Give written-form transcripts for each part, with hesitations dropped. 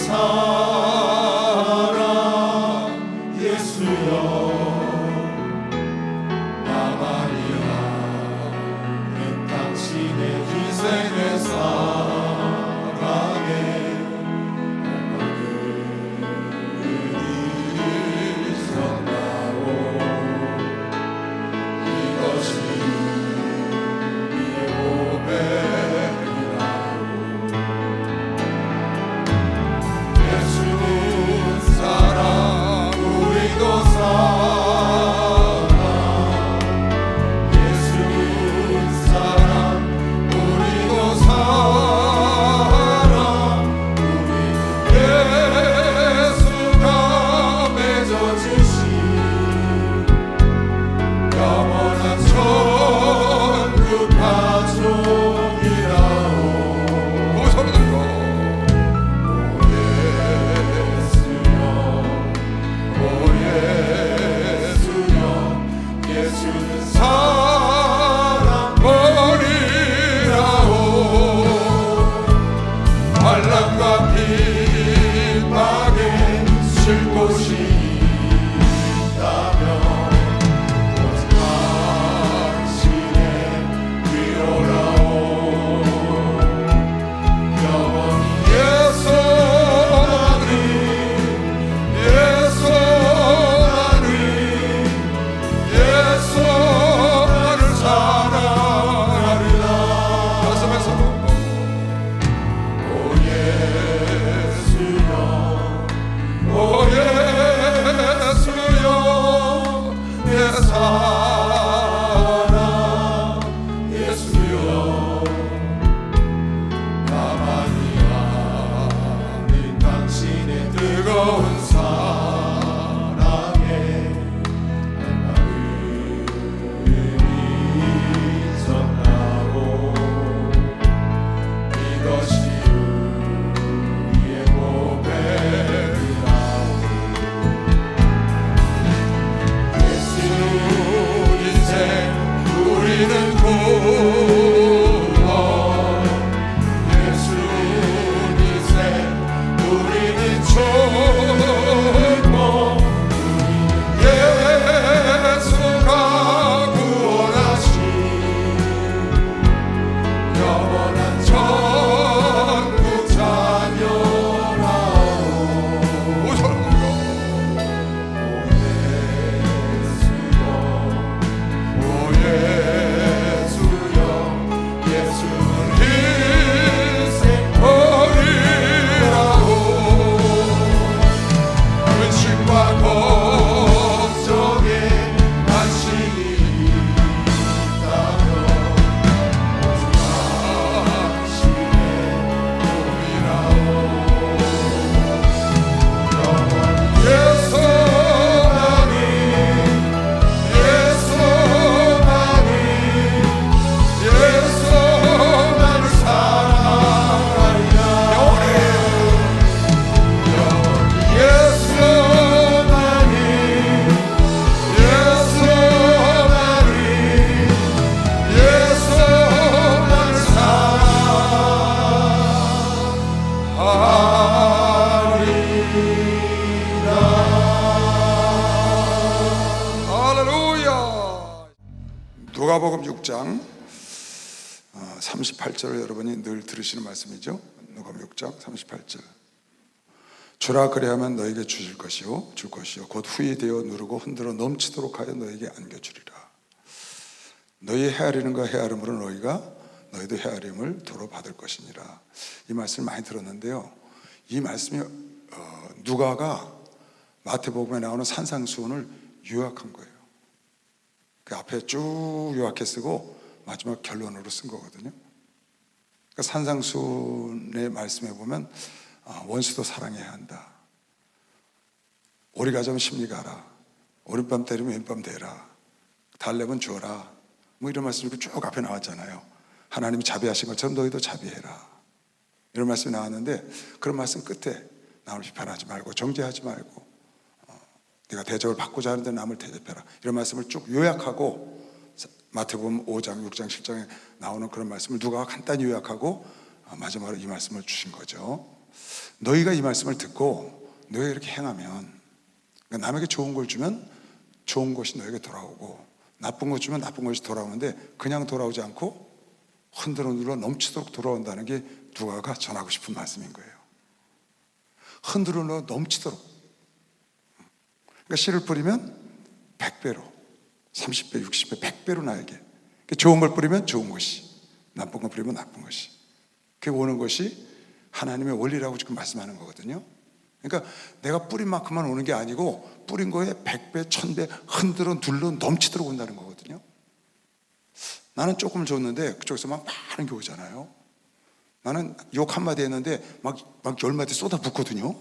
사랑 예수여 나만이 아는 당신의 희생의 사랑에 얼마든지 있었나오. 이것이 우리의 고백이라오. 예수는 사랑 우리도 사랑 예수는 사랑 우리도 사랑 우리는 예수가 맺어주신 영원한 천국 가족이라오. 오, 소리 들고 오 예수여 예수는 사랑 버리라오. 환난과 핍박에 쉴 곳이 있다면 오직 당신의 위로라오. 영원히 예수만을 예수만을 예수만을 사랑하리라. 가슴에서 오 예수여 오 예수여 내 사랑 예수여 나만이 아는 당신의 뜨거운 사랑에 얼마든지 있었나오. 이것이 우리의 고백이라오. 예수 인생 우리는 구원 예수 인생 우리는 축복 예수가 구원하신 영원한 천국 자녀라오. 오, 소리 들고 오 예수여 예수는 희생 버리라오. 근심과 걱정에 안식이 있다면 오직 당신의 꿈이라오. 영원히 예수만이 예수만이 예수만을 사랑하리라. 영원히 예수만이 예수만이 예수만을 사랑하리라. 할렐루야. 누가복음 6장 38절을 여러분이 늘 들으시는 말씀이죠. 누가복음 6장 38절. 주라 그리하면 너에게 주실 것이요 줄 것이요 곧 후히 되어 누르고 흔들어 넘치도록 하여 너에게 안겨주리라. 너희 헤아리는 거 헤아림으로 너희도 헤아림을 도로 받을 것이니라. 이 말씀을 많이 들었는데요, 이 말씀이 누가가 마태복음에 나오는 산상수훈을 요약한 거예요. 그 앞에 쭉 요약해 쓰고 마지막 결론으로 쓴 거거든요. 그러니까 산상수훈의 말씀에 보면 원수도 사랑해야 한다. 오리 가자면 심리 가라. 오른밤 때리면 왼밤 대라. 달래면 주어라. 뭐 이런 말씀이 쭉 앞에 나왔잖아요. 하나님이 자비하신 것처럼 너희도 자비해라. 이런 말씀이 나왔는데, 그런 말씀 끝에 남을 비판하지 말고 정죄하지 말고 네가 대접을 받고자 하는데 남을 대접해라. 이런 말씀을 쭉 요약하고 마태복음 5장, 6장, 7장에 나오는 그런 말씀을 누가 간단히 요약하고 마지막으로 이 말씀을 주신 거죠. 너희가 이 말씀을 듣고 너희가 이렇게 행하면, 그러니까 남에게 좋은 걸 주면 좋은 것이 너에게 돌아오고 나쁜 것 주면 나쁜 것이 돌아오는데 그냥 돌아오지 않고 흔들어 눌러 넘치도록 돌아온다는 게 누가가 전하고 싶은 말씀인 거예요. 흔들어 눌러 넘치도록. 그러니까 씨를 뿌리면 100배로, 30배, 60배, 100배로 나에게. 좋은 걸 뿌리면 좋은 것이, 나쁜 걸 뿌리면 나쁜 것이. 그게 오는 것이 하나님의 원리라고 지금 말씀하는 거거든요. 그러니까 내가 뿌린 만큼만 오는 게 아니고 뿌린 거에 100배, 1000배 흔들어 눌러 넘치도록 온다는 거거든요. 나는 조금 줬는데 그쪽에서 막 많은 게 오잖아요. 나는 욕 한마디 했는데 막 10마디 쏟아붓거든요.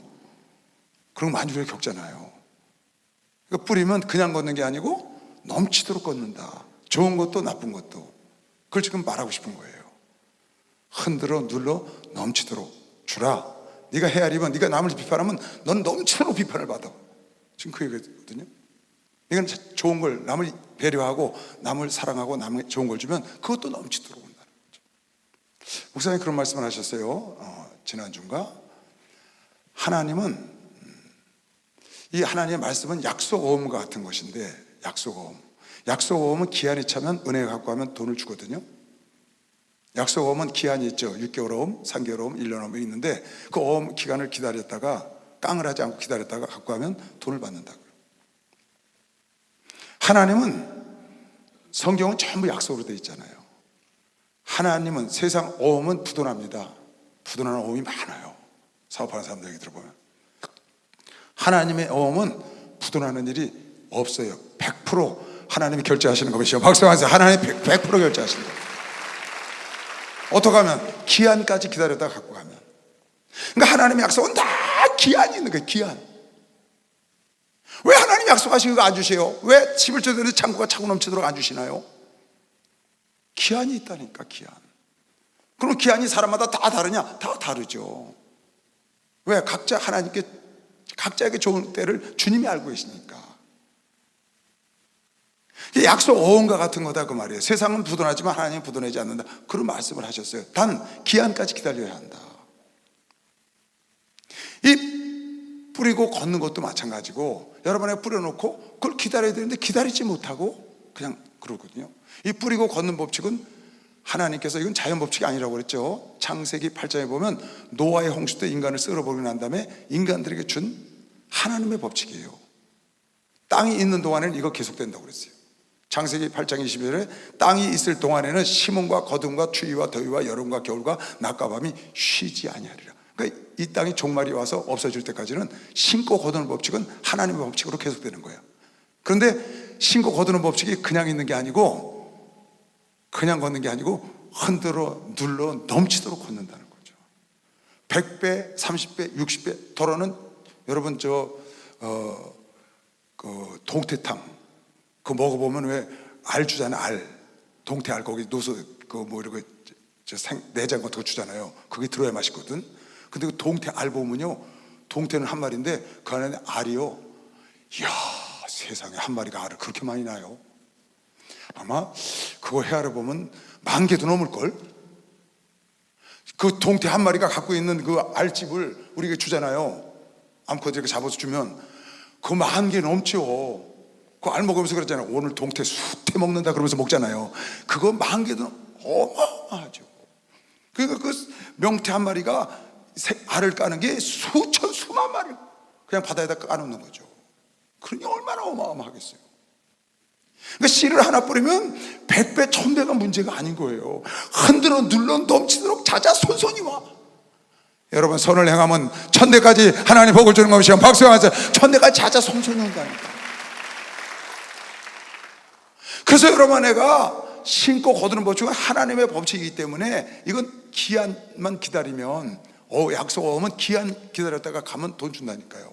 그런 거 많이 우리가 겪잖아요. 그러니까 뿌리면 그냥 걷는 게 아니고 넘치도록 걷는다. 좋은 것도 나쁜 것도. 그걸 지금 말하고 싶은 거예요. 흔들어 눌러 넘치도록 주라. 네가 헤아리면, 네가 남을 비판하면 넌 넘치도록 비판을 받아. 지금 그 얘기거든요. 이건 좋은 걸, 남을 배려하고 남을 사랑하고 남을 좋은 걸 주면 그것도 넘치도록 온다는 거죠. 목사님이 그런 말씀을 하셨어요. 지난주인가? 하나님은, 이 하나님의 말씀은 약속어음과 같은 것인데, 약속어음은 기한이 차면 은혜가 갖고 하면 돈을 주거든요. 약속어음은 기한이 있죠. 6개월 어음, 3개월 어음, 1년 어음이 있는데 그 어음 기간을 기다렸다가 깡을 하지 않고 기다렸다가 갖고 하면 돈을 받는다고요. 하나님은, 성경은 전부 약속으로 되어 있잖아요. 하나님은, 세상 어음은 부도납니다. 부도나는 어음이 많아요. 사업하는 사람들 얘기 들어보면 하나님의 어음은 부도나는 일이 없어요. 100% 하나님이 결제하시는 것이요. 박수하세요. 하나님이 100% 결제하시는 거예요. 어떻게 하면? 기한까지 기다렸다가 갖고 가면. 그러니까 하나님의 약속은 다 기한이 있는 거예요. 기한. 왜 하나님 약속하신 거 안 주세요? 왜 집을 쳐드는데 창고가 차고 넘치도록 안 주시나요? 기한이 있다니까. 기한. 그럼 기한이 사람마다 다 다르냐? 다 다르죠. 왜? 각자 하나님께, 각자에게 좋은 때를 주님이 알고 계시니까. 약속 어음과 같은 거다 그 말이에요. 세상은 부도나지만 하나님은 부도내지 않는다. 그런 말씀을 하셨어요. 단 기한까지 기다려야 한다. 이 뿌리고 걷는 것도 마찬가지고, 여러분에게 뿌려놓고 그걸 기다려야 되는데 기다리지 못하고 그냥 그러거든요. 이 뿌리고 걷는 법칙은 하나님께서, 이건 자연 법칙이 아니라고 그랬죠. 창세기 8장에 보면 노아의 홍수 때 인간을 쓸어버리고 난 다음에 인간들에게 준 하나님의 법칙이에요. 땅이 있는 동안에는 이거 계속된다고 그랬어요. 창세기 8장 20절에 땅이 있을 동안에는 심음과 거둠과 추위와 더위와 여름과 겨울과 낮과 밤이 쉬지 아니하리라. 그러니까 이 땅이 종말이 와서 없어질 때까지는 심고 거두는 법칙은 하나님의 법칙으로 계속되는 거예요. 그런데 심고 거두는 법칙이 그냥 있는 게 아니고, 그냥 걷는 게 아니고 흔들어 눌러 넘치도록 걷는다는 거죠. 100배, 30배, 60배 돌아는, 여러분 그 동태탕 그거 먹어보면 왜 알 주잖아요. 알, 동태알, 거기 노소 그 뭐 이런 거 내장 같은 거 주잖아요. 그게 들어야 맛있거든. 근데 그 동태알 보면요, 동태는 한 마리인데 그 안에 알이요, 이야, 세상에 한 마리가 알을 그렇게 많이 나요. 아마 그거 헤아려 보면 10,000개도 넘을걸. 그 동태 한 마리가 갖고 있는 그 알집을 우리에게 주잖아요. 암컷 이렇게 잡아서 주면 그 10,000개 넘죠. 그 알 먹으면서 그러잖아요. 오늘 동태 수태 먹는다 그러면서 먹잖아요. 그거 10,000개도 어마어마하죠. 그러니까 그 명태 한 마리가 알을 까는 게 수천 수만 마리 그냥 바다에다 까놓는 거죠. 그러니 얼마나 어마어마하겠어요. 그러니까 씨를 하나 뿌리면 100배 1000배가 문제가 아닌 거예요. 흔들어 눌러 넘치도록 자자손손이 와. 여러분, 선을 행하면 1000대까지 하나님 복을 주는 것이요. 박수하면서 1000대까지 자자손손이 온다니까. 그래서 여러분, 내가 신고 거두는 법칙은 하나님의 법칙이기 때문에 이건 기한만 기다리면, 약속 오면 기한 기다렸다가 가면 돈 준다니까요.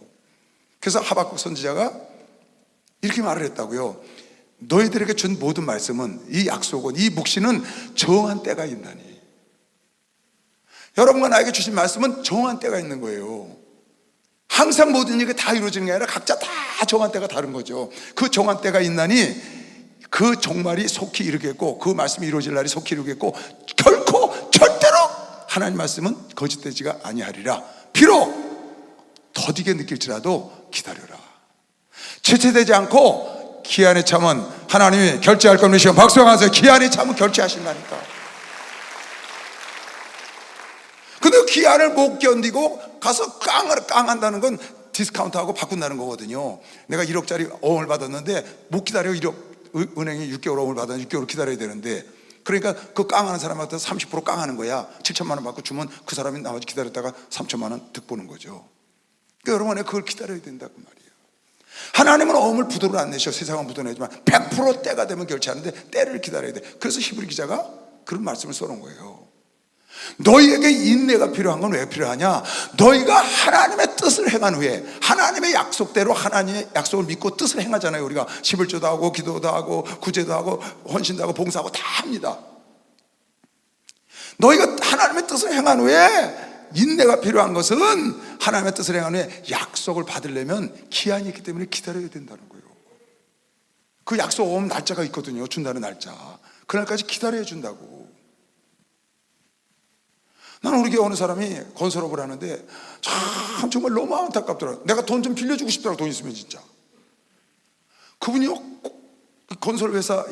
그래서 하박국 선지자가 이렇게 말을 했다고요. 너희들에게 준 모든 말씀은, 이 약속은, 이 묵시는 정한 때가 있나니. 여러분과 나에게 주신 말씀은 정한 때가 있는 거예요. 항상 모든 일이 다 이루어지는 게 아니라 각자 다 정한 때가 다른 거죠. 그 정한 때가 있나니 그 종말이 속히 이르겠고, 그 말씀이 이루어질 날이 속히 이르겠고, 결코 절대로 하나님 말씀은 거짓되지가 아니하리라 비록 더디게 느낄지라도 기다려라. 지체되지 않고 기한에 참은 하나님이 결제할 걸 믿으시고 박수하면서 기한에 참은 결제하신다니까. 근데 기한을 못 견디고 가서 깡한다는 건 디스카운트하고 바꾼다는 거거든요. 내가 1억짜리 어음을 받았는데 못 기다려. 1억, 은행이 6개월 어음을 받았는데 6개월 기다려야 되는데, 그러니까 그 깡하는 사람한테 30% 깡하는 거야. 7천만 원 받고 주면 그 사람이 나머지 기다렸다가 3천만 원 득보는 거죠. 그러니까 여러분, 그걸 기다려야 된다고 말이에요. 하나님은 어음을 부도로 안 내셔. 세상은 부도 내지만 100% 때가 되면 결제하는데 때를 기다려야 돼. 그래서 히브리 기자가 그런 말씀을 써놓은 거예요. 너희에게 인내가 필요한 건 왜 필요하냐? 너희가 하나님의 뜻을 행한 후에, 하나님의 약속대로 하나님의 약속을 믿고 뜻을 행하잖아요. 우리가 11조도 하고 기도도 하고 구제도 하고 헌신도 하고 봉사하고 다 합니다. 너희가 하나님의 뜻을 행한 후에, 인내가 필요한 것은 하나님의 뜻을 행한 후에 약속을 받으려면 기한이 있기 때문에 기다려야 된다는 거예요. 그 약속 오면 날짜가 있거든요. 준다는 날짜. 그날까지 기다려야 준다고. 나는 우리 교회 어느 사람이 건설업을 하는데 참 정말 너무 안타깝더라고요. 내가 돈 좀 빌려주고 싶더라고. 돈 있으면 진짜. 그분이요, 건설회사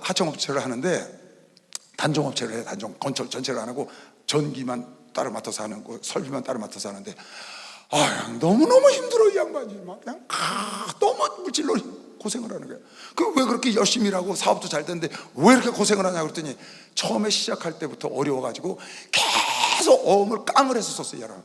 하청업체를 하는데 단종업체를 해요. 건설 전체를 안 하고 전기만 따로 맡아서 하는 거, 설비만 따로 맡아서 하는데 너무너무 힘들어. 이 양반이 막 그냥 너무 물질로 고생을 하는 거예요. 왜 그렇게 열심히 일하고 사업도 잘 되는데 왜 이렇게 고생을 하냐 그랬더니, 처음에 시작할 때부터 어려워가지고 계속 어음을 깡을 해서 썼어요. 여러분,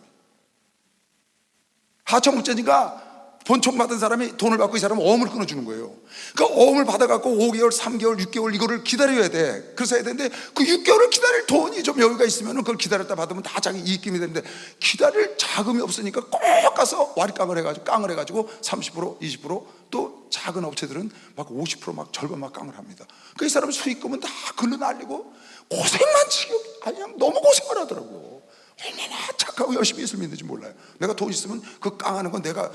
하청업체니까 본총 받은 사람이 돈을 받고 이 사람은 어음을 끊어주는 거예요. 그러니까 어음을 받아갖고 5개월, 3개월, 6개월 이거를 기다려야 돼. 그래서 해야 되는데 그 6개월을 기다릴 돈이 좀 여유가 있으면 그걸 기다렸다 받으면 다 자기 이익금이 되는데, 기다릴 자금이 없으니까 꼭 가서 와리깡을 해가지고 깡을 해가지고 30%, 20%또 작은 업체들은 막 50% 절반 막 깡을 합니다. 그 이 사람 수익금은 다 글로 날리고 고생만 지금 그냥 너무 고생을 하더라고. 얼마나 착하고 열심히 예수 믿는지 몰라요. 내가 돈 있으면 그 깡하는 건 내가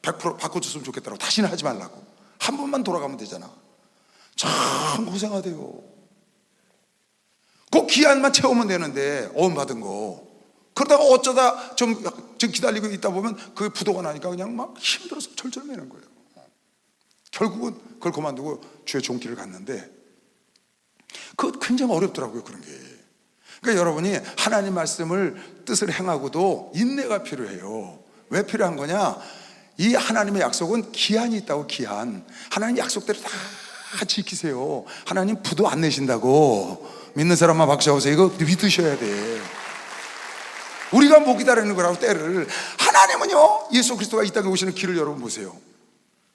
100% 바꿔줬으면 좋겠다고. 다시는 하지 말라고. 한 번만 돌아가면 되잖아. 참 고생하대요. 그 기한만 채우면 되는데, 어음 받은 거. 그러다가 어쩌다 좀 기다리고 있다 보면 그 부도가 나니까 그냥 막 힘들어서 절절매는 거예요. 결국은 그걸 그만두고 주의 종길을 갔는데, 그거 굉장히 어렵더라고요, 그런 게. 그러니까 여러분이 하나님 말씀을 뜻을 행하고도 인내가 필요해요. 왜 필요한 거냐? 이 하나님의 약속은 기한이 있다고. 기한. 하나님 약속대로 다 지키세요. 하나님 부도 안 내신다고. 믿는 사람만 박수하세요. 이거 믿으셔야 돼. 우리가 못 기다리는 거라고, 때를. 하나님은요, 예수 그리스도가 이 땅에 오시는 길을 여러분 보세요.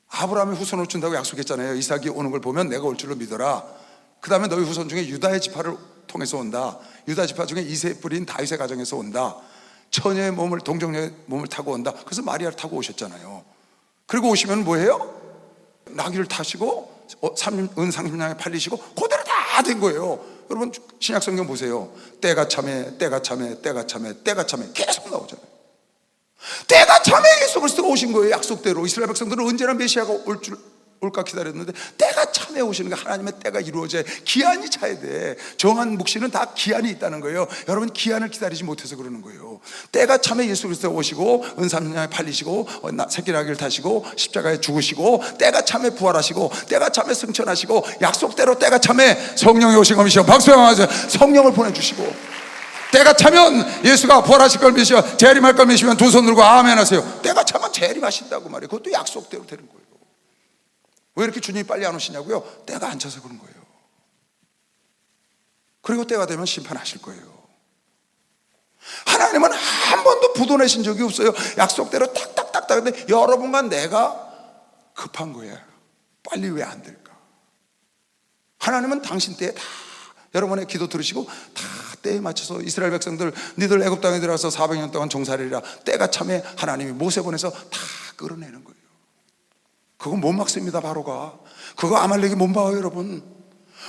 아브라함의 후손을 준다고 약속했잖아요. 이삭이 오는 걸 보면 내가 올 줄로 믿어라. 그 다음에 너희 후손 중에 유다의 지파를 통해서 온다. 유다 지파 중에 이세 뿌린 다윗의 가정에서 온다. 처녀의 몸을, 동정녀의 몸을 타고 온다. 그래서 마리아를 타고 오셨잖아요. 그리고 오시면 뭐예요? 나귀를 타시고 은 30냥에 팔리시고 그대로 다 된 거예요. 여러분 신약 성경 보세요. 때가 참에, 때가 참에, 때가 참에, 때가 참에 계속 나오잖아요. 때가 참에 예수 그리스도가 오신 거예요. 약속대로. 이스라엘 백성들은 언제나 메시아가 올까 기다렸는데, 때가 참에 오시는 거. 하나님의 때가 이루어져야, 기한이 차야 돼. 정한 묵시는 다 기한이 있다는 거예요. 여러분 기한을 기다리지 못해서 그러는 거예요. 때가 참에 예수 그리스도가 오시고 은 30냥에 팔리시고 새끼 나귀를 타시고 십자가에 죽으시고, 때가 참에 부활하시고, 때가 참에 승천하시고, 약속대로 때가 참에 성령이 오신 것이시오. 박수 한번 하세요. 성령을 보내주시고, 때가 차면 예수가 부활하실 걸 믿으시오. 재림할 걸 믿으시면 두 손 들고 아멘 하세요. 때가 차면 재림하신다고 말이에요. 그것도 약속대로 되는 거예요. 왜 이렇게 주님이 빨리 안 오시냐고요? 때가 안 차서 그런 거예요. 그리고 때가 되면 심판하실 거예요. 하나님은 한 번도 부도 내신 적이 없어요. 약속대로 딱딱딱딱. 근데 여러분과 내가 급한 거예요. 빨리 왜 안 될까? 하나님은 당신 때에 다 여러분의 기도 들으시고 다 때에 맞춰서, 이스라엘 백성들 니들 애굽 땅에 들어가서 400년 동안 종살이라, 때가 참에 하나님이 모세 보내서 다 끌어내는 거예요. 그거 못 막습니다. 바로가. 그거 아말렉이 못 막아요, 여러분.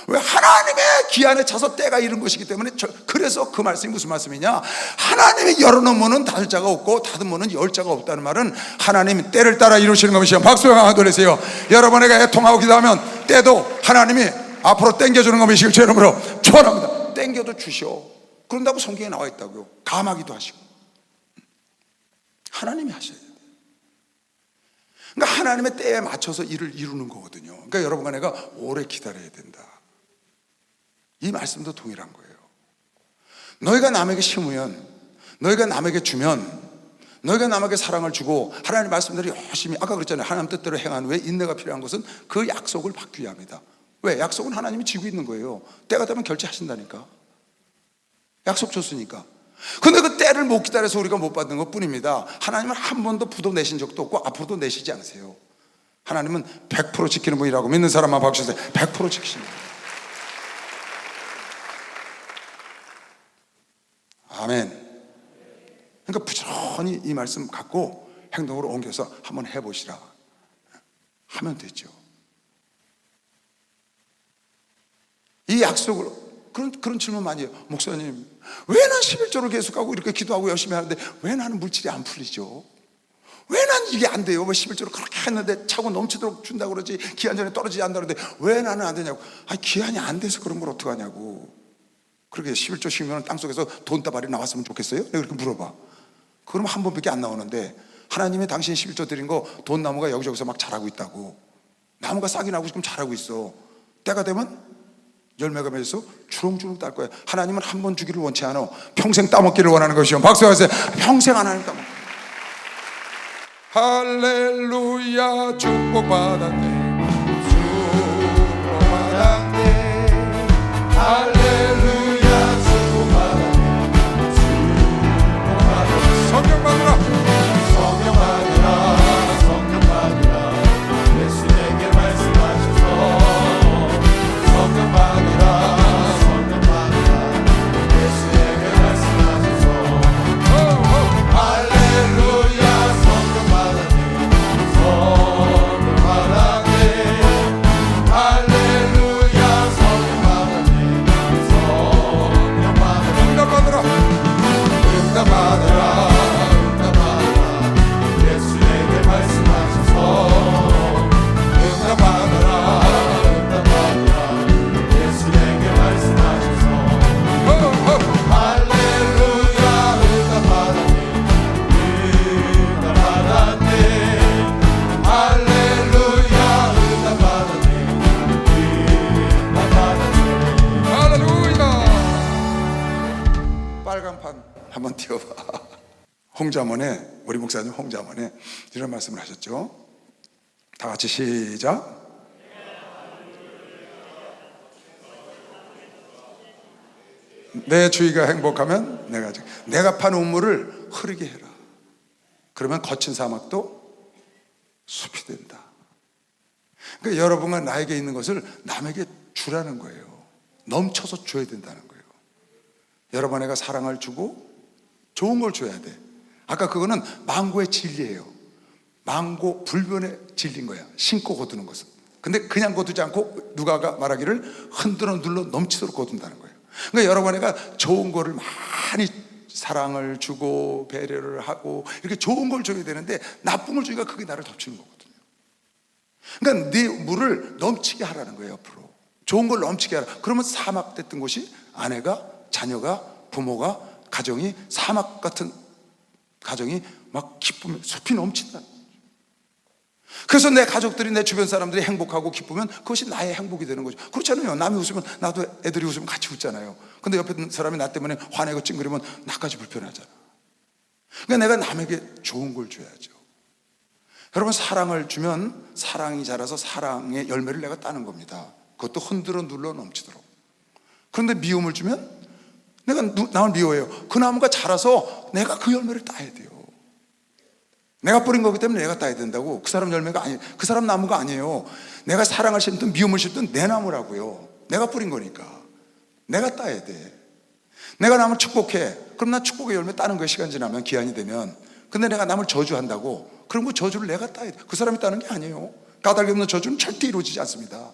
왜? 하나님의 기한에 차서 때가 이른 것이기 때문에. 그래서 그 말씀이 무슨 말씀이냐? 하나님이 열어놓은 문은 닫을 자가 없고 닫은 문은 열 자가 없다는 말은, 하나님이 때를 따라 이루시는 것이요. 박수 한번 돌리세요. 여러분에게 애통하고 기도하면 때도 하나님이 앞으로 땡겨주는 것이시길 제 이름으로 축원합니다. 땡겨도 주셔. 그런다고 성경에 나와 있다고요. 감하기도 하시고. 하나님이 하셔야 돼요. 그러니까 하나님의 때에 맞춰서 일을 이루는 거거든요. 그러니까 여러분과 내가 오래 기다려야 된다. 이 말씀도 동일한 거예요. 너희가 남에게 심으면, 너희가 남에게 주면, 너희가 남에게 사랑을 주고 하나님 말씀대로 열심히, 아까 그랬잖아요. 하나님 뜻대로 행한 후에 인내가 필요한 것은 그 약속을 받기 위함이다. 왜? 약속은 하나님이 지고 있는 거예요. 때가 되면 결제하신다니까. 약속 줬으니까. 근데 그 때를 못 기다려서 우리가 못 받는 것 뿐입니다. 하나님은 한 번도 부도 내신 적도 없고 앞으로도 내시지 않으세요. 하나님은 100% 지키는 분이라고 믿는 사람만 박수세요. 100% 지키십니다. 아멘. 그러니까 부지런히 이 말씀 갖고 행동으로 옮겨서 한번 해보시라 하면 되죠. 이 약속을, 그런 질문 많이 해요. 목사님, 왜 난 11조를 계속하고 이렇게 기도하고 열심히 하는데 왜 나는 물질이 안 풀리죠? 왜 난 이게 안 돼요? 왜 11조를 그렇게 했는데 차고 넘치도록 준다고 그러지 기한 전에 떨어지지 않는다는데 왜 나는 안 되냐고. 아니, 기한이 안 돼서 그런 걸 어떡하냐고. 그렇게 11조 쉬면 땅속에서 돈다발이 나왔으면 좋겠어요? 내가 그렇게 물어봐. 그러면 한 번밖에 안 나오는데 하나님이 당신 11조 드린 거 돈나무가 여기저기서 막 자라고 있다고. 나무가 싹이 나고 지금 자라고 있어. 때가 되면 열매가 맺어서 주렁주렁 딸 거야. 하나님은 한 번 주기를 원치 않아. 평생 따먹기를 원하는 것이요. 박수하세요. 평생 하나님 따먹기. 할렐루야. 축복받았네. 축복받았네. 할렐루야. 축복받았네. 축복받았네. 성령 받으라. 성령 받으라. 성령 받으라. 예수에게 말씀하셔서 성령 받으라. 성령 받으라. 예수에게 말씀하셔서 할렐루야. 성령 받았네. 성령 받았네. 할렐루야. 성령 받았네. 성령 받았네. 응답 받으라. 응답 받으라. 응답 받으라. 예수에게 말씀하셔서 응답 받으라. 응답 받으라. 예수에게 말씀하셔서 할렐루야. 응답 받았네. 응답 받았네. 할렐루야. 응답 받았네. 응답 받았네. 할렐루야. 빨간판 한번 띄워봐. 홍자문에, 우리 목사님 홍자문에 이런 말씀을 하셨죠. 다 같이 시작. 내 주위가 행복하면 내가 판 우물을 흐르게 해라. 그러면 거친 사막도 숲이 된다. 그러니까 여러분과 나에게 있는 것을 남에게 주라는 거예요. 넘쳐서 줘야 된다는 거예요. 여러분에게 사랑을 주고 좋은 걸 줘야 돼. 아까 그거는 망고의 진리예요. 망고 불변의 진리인 거야. 신고 거두는 것은. 근데 그냥 거두지 않고 누가가 말하기를 흔들어 눌러 넘치도록 거둔다는 거예요. 그러니까 여러분에게 좋은 거를 많이 사랑을 주고 배려를 하고 이렇게 좋은 걸 줘야 되는데 나쁜 걸 주니까 그게 나를 덮치는 거거든요. 그러니까 네 물을 넘치게 하라는 거예요. 옆으로 좋은 걸 넘치게 하라. 그러면 사막됐던 곳이 아내가, 자녀가, 부모가, 가정이 사막 같은 가정이 막 기쁨, 숲이 넘친다. 그래서 내 가족들이, 내 주변 사람들이 행복하고 기쁘면 그것이 나의 행복이 되는 거죠. 그렇잖아요. 남이 웃으면 나도, 애들이 웃으면 같이 웃잖아요. 근데 옆에 있는 사람이 나 때문에 화내고 찡그리면 나까지 불편하잖아. 그러니까 내가 남에게 좋은 걸 줘야죠. 여러분, 사랑을 주면 사랑이 자라서 사랑의 열매를 내가 따는 겁니다. 그것도 흔들어 눌러 넘치도록. 그런데 미움을 주면 내가 남을 미워해요. 그 나무가 자라서 내가 그 열매를 따야 돼요. 내가 뿌린 거기 때문에 내가 따야 된다고. 그 사람 열매가 아니에요. 그 사람 나무가 아니에요. 내가 사랑을 심든 미움을 심든 내 나무라고요. 내가 뿌린 거니까 내가 따야 돼. 내가 남을 축복해. 그럼 난 축복의 열매 따는 거예요. 시간 지나면, 기한이 되면. 근데 내가 남을 저주한다고, 그럼 그 저주를 내가 따야 돼. 그 사람이 따는 게 아니에요. 까닭이 없는 저주는 절대 이루어지지 않습니다.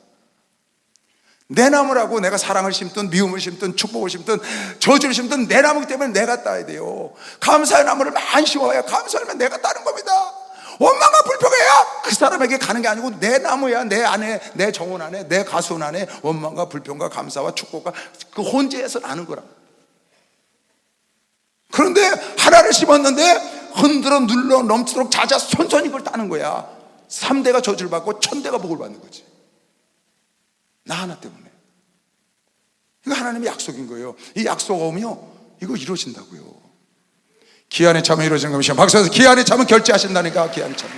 내 나무라고. 내가 사랑을 심든 미움을 심든 축복을 심든 저주를 심든 내 나무기 때문에 내가 따야 돼요. 감사의 나무를 많이 심어야 감사하면 내가 따는 겁니다. 원망과 불평해야 그 사람에게 가는 게 아니고 내 나무야. 내 안에, 내 정원 안에, 내 가수원 안에 원망과 불평과 감사와 축복과 그 혼재해서 나는 거라. 그런데 하나를 심었는데 흔들어 눌러 넘치도록 자자손손히 그걸 따는 거야. 3대가 저주를 받고 1000대가 복을 받는 거지. 나 하나 때문에. 이거 하나님의 약속인 거예요. 이 약속 오면 이거 이루어진다고요. 기한에 차면 이루어지는 것이요. 박수에서 기한에 차면 결제하신다니까. 기한에 차면.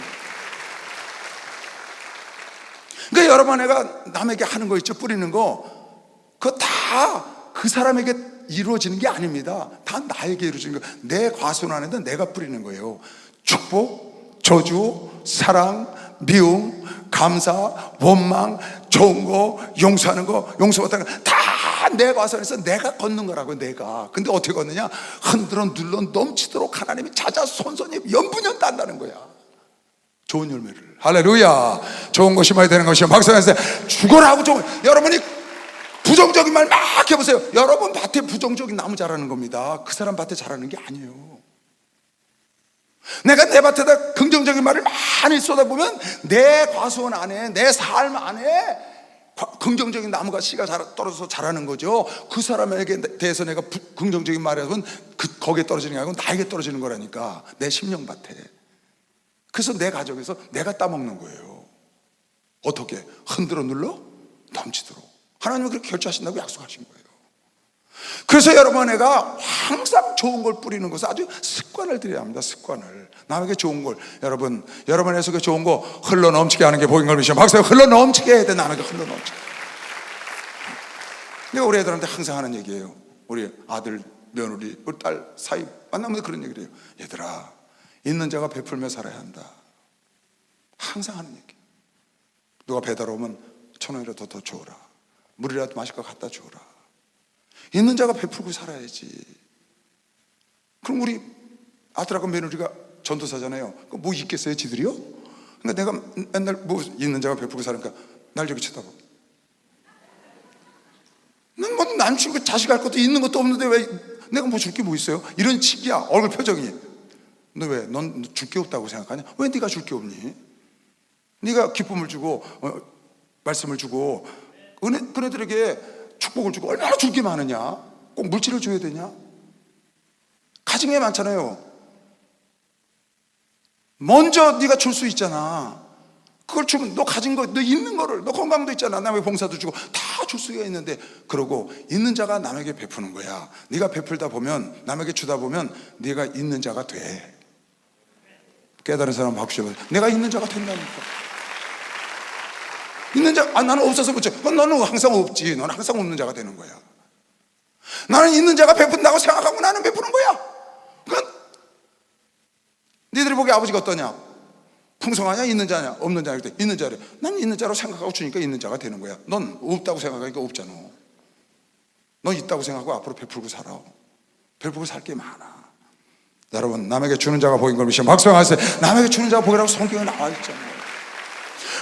그러니까 여러분, 내가 남에게 하는 거 있죠, 뿌리는 거, 그거 다 그 사람에게 이루어지는 게 아닙니다. 다 나에게 이루어지는 거예요. 내 과손 안에도 내가 뿌리는 거예요. 축복, 저주, 사랑, 미움, 감사, 원망, 좋은 거, 용서하는 거, 용서 못하는 거 다 내 과손에서 내가 걷는 거라고. 내가. 근데 어떻게 걷느냐? 흔들어 눌러 넘치도록 하나님이 자자손손히 연분연 딴다는 거야. 좋은 열매를. 할렐루야. 좋은 것이 많이 되는 것이요. 박사님께서 죽어라고. 여러분이 부정적인 말 막 해보세요. 여러분 밭에 부정적인 나무 자라는 겁니다. 그 사람 밭에 자라는 게 아니에요. 내가 내 밭에다 긍정적인 말을 많이 쏟아보면 내 과수원 안에, 내 삶 안에 긍정적인 나무가 씨가 떨어져서 자라는 거죠. 그 사람에게 대해서 내가 긍정적인 말을 하면 거기에 떨어지는 게 아니고 나에게 떨어지는 거라니까. 내 심령밭에. 그래서 내 가정에서 내가 따먹는 거예요. 어떻게? 흔들어 눌러 넘치도록. 하나님은 그렇게 결제하신다고 약속하신 거예요. 그래서 여러분, 내가 항상 좋은 걸 뿌리는 것은 아주 습관을 들여야 합니다. 습관을. 남에게 좋은 걸, 여러분에서 그 좋은 거 흘러 넘치게 하는 게 복인 걸 믿으시면 박사님, 흘러 넘치게 해야 돼. 남에게 흘러 넘치게. 내가 우리 애들한테 항상 하는 얘기예요. 우리 아들, 며느리, 우리 딸 사이 만나면 그런 얘기를 해요. 얘들아, 있는 자가 베풀며 살아야 한다. 항상 하는 얘기. 누가 배달 오면 1000원이라도 더 줘라. 물이라도 마실 거 갖다 줘라. 있는 자가 베풀고 살아야지. 그럼 우리 아들하고 며느리가 전도사잖아요. 뭐 있겠어요, 지들이요? 그러니까 내가 맨날 뭐 있는 자가 베풀고 사니까 날 저기 쳐다봐. 난 뭐 남친구 자식 할 것도 있는 것도 없는데 왜 내가 뭐 줄 게 뭐 있어요? 이런 식이야. 얼굴 표정이. 너 왜? 넌 줄 게 없다고 생각하냐? 왜 네가 줄 게 없니? 네가 기쁨을 주고 말씀을 주고 그네들에게 축복을 주고 얼마나 줄 게 많으냐? 꼭 물질을 줘야 되냐? 가진 게 많잖아요. 먼저 네가 줄 수 있잖아. 그걸 주면 너 가진 거, 너 있는 거를, 너 건강도 있잖아. 남에게 봉사도 주고 다 줄 수가 있는데, 그러고 있는 자가 남에게 베푸는 거야. 네가 베풀다 보면, 남에게 주다 보면 네가 있는 자가 돼. 깨달은 사람 박수 쳐봐. 내가 있는 자가 된다니까. 있는 자, 나는 없어서 그렇죠. 그건 너는 항상 없지. 너는 항상 없는 자가 되는 거야. 나는 있는 자가 베푼다고 생각하고 나는 베푸는 거야. 그건 니들이 보기에 아버지가 어떠냐? 풍성하냐? 있는 자냐? 없는 자냐? 있는 자래. 난 있는 자로 생각하고 주니까 있는 자가 되는 거야. 넌 없다고 생각하니까 없잖아. 넌 있다고 생각하고 앞으로 베풀고 살아. 베풀고 살 게 많아. 여러분, 남에게 주는 자가 복인 걸 믿으시면 박수 하세요. 남에게 주는 자가 복이라고 성경에 나와 있잖아요.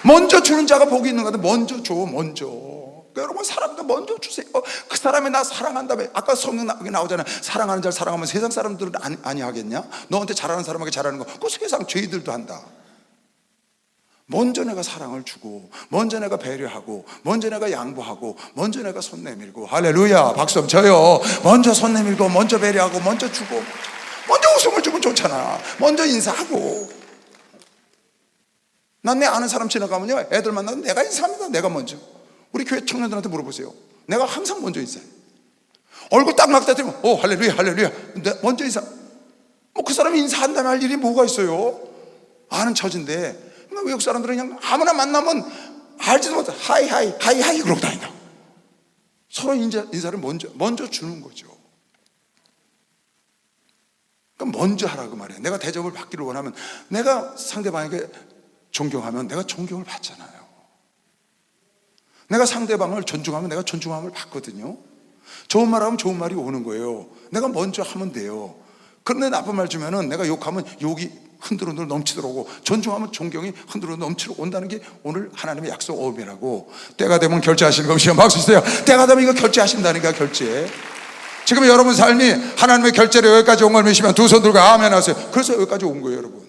먼저 주는 자가 복이 있는 건데 먼저 줘. 먼저. 그러니까 여러분, 사람도 먼저 주세요. 그 사람이 나 사랑한다며. 아까 성경 나오잖아요. 사랑하는 자를 사랑하면 세상 사람들은 아니 하겠냐? 너한테 잘하는 사람에게 잘하는 거, 그 세상 죄인들도 한다. 먼저 내가 사랑을 주고, 먼저 내가 배려하고, 먼저 내가 양보하고, 먼저 내가 손 내밀고. 할렐루야. 박수 한번 쳐요. 먼저 손 내밀고, 먼저 배려하고, 먼저 주고, 먼저 웃음을 주면 좋잖아. 먼저 인사하고. 난 내 아는 사람 지나가면요, 애들 만나면 내가 인사합니다. 내가 먼저. 우리 교회 청년들한테 물어보세요. 내가 항상 먼저 인사해. 얼굴 딱 막다 들으면 할렐루야 할렐루야. 먼저 인사. 뭐 그 사람이 인사한다면 할 일이 뭐가 있어요? 아는 처지인데. 외국 사람들은 그냥 아무나 만나면 알지도 못해 하이 그러고 다닌다. 서로 인사를 먼저 주는 거죠. 그러니까 먼저 하라고 말해요. 내가 대접을 받기를 원하면, 내가 상대방에게 존경하면 내가 존경을 받잖아요. 내가 상대방을 존중하면 내가 존중함을 받거든요. 좋은 말 하면 좋은 말이 오는 거예요. 내가 먼저 하면 돼요. 그런데 나쁜 말 주면은, 내가 욕하면 욕이 흔들어 넘치도록 오고, 존중하면 존경이 흔들어 넘치도록 온다는 게 오늘 하나님의 약속 어음이라고. 때가 되면 결제하시는 것이요. 박수 주세요. 때가 되면 이거 결제하신다니까. 결제. 지금 여러분 삶이 하나님의 결제로 여기까지 온 걸 믿으시면 두 손 들고 아멘 하세요. 그래서 여기까지 온 거예요, 여러분.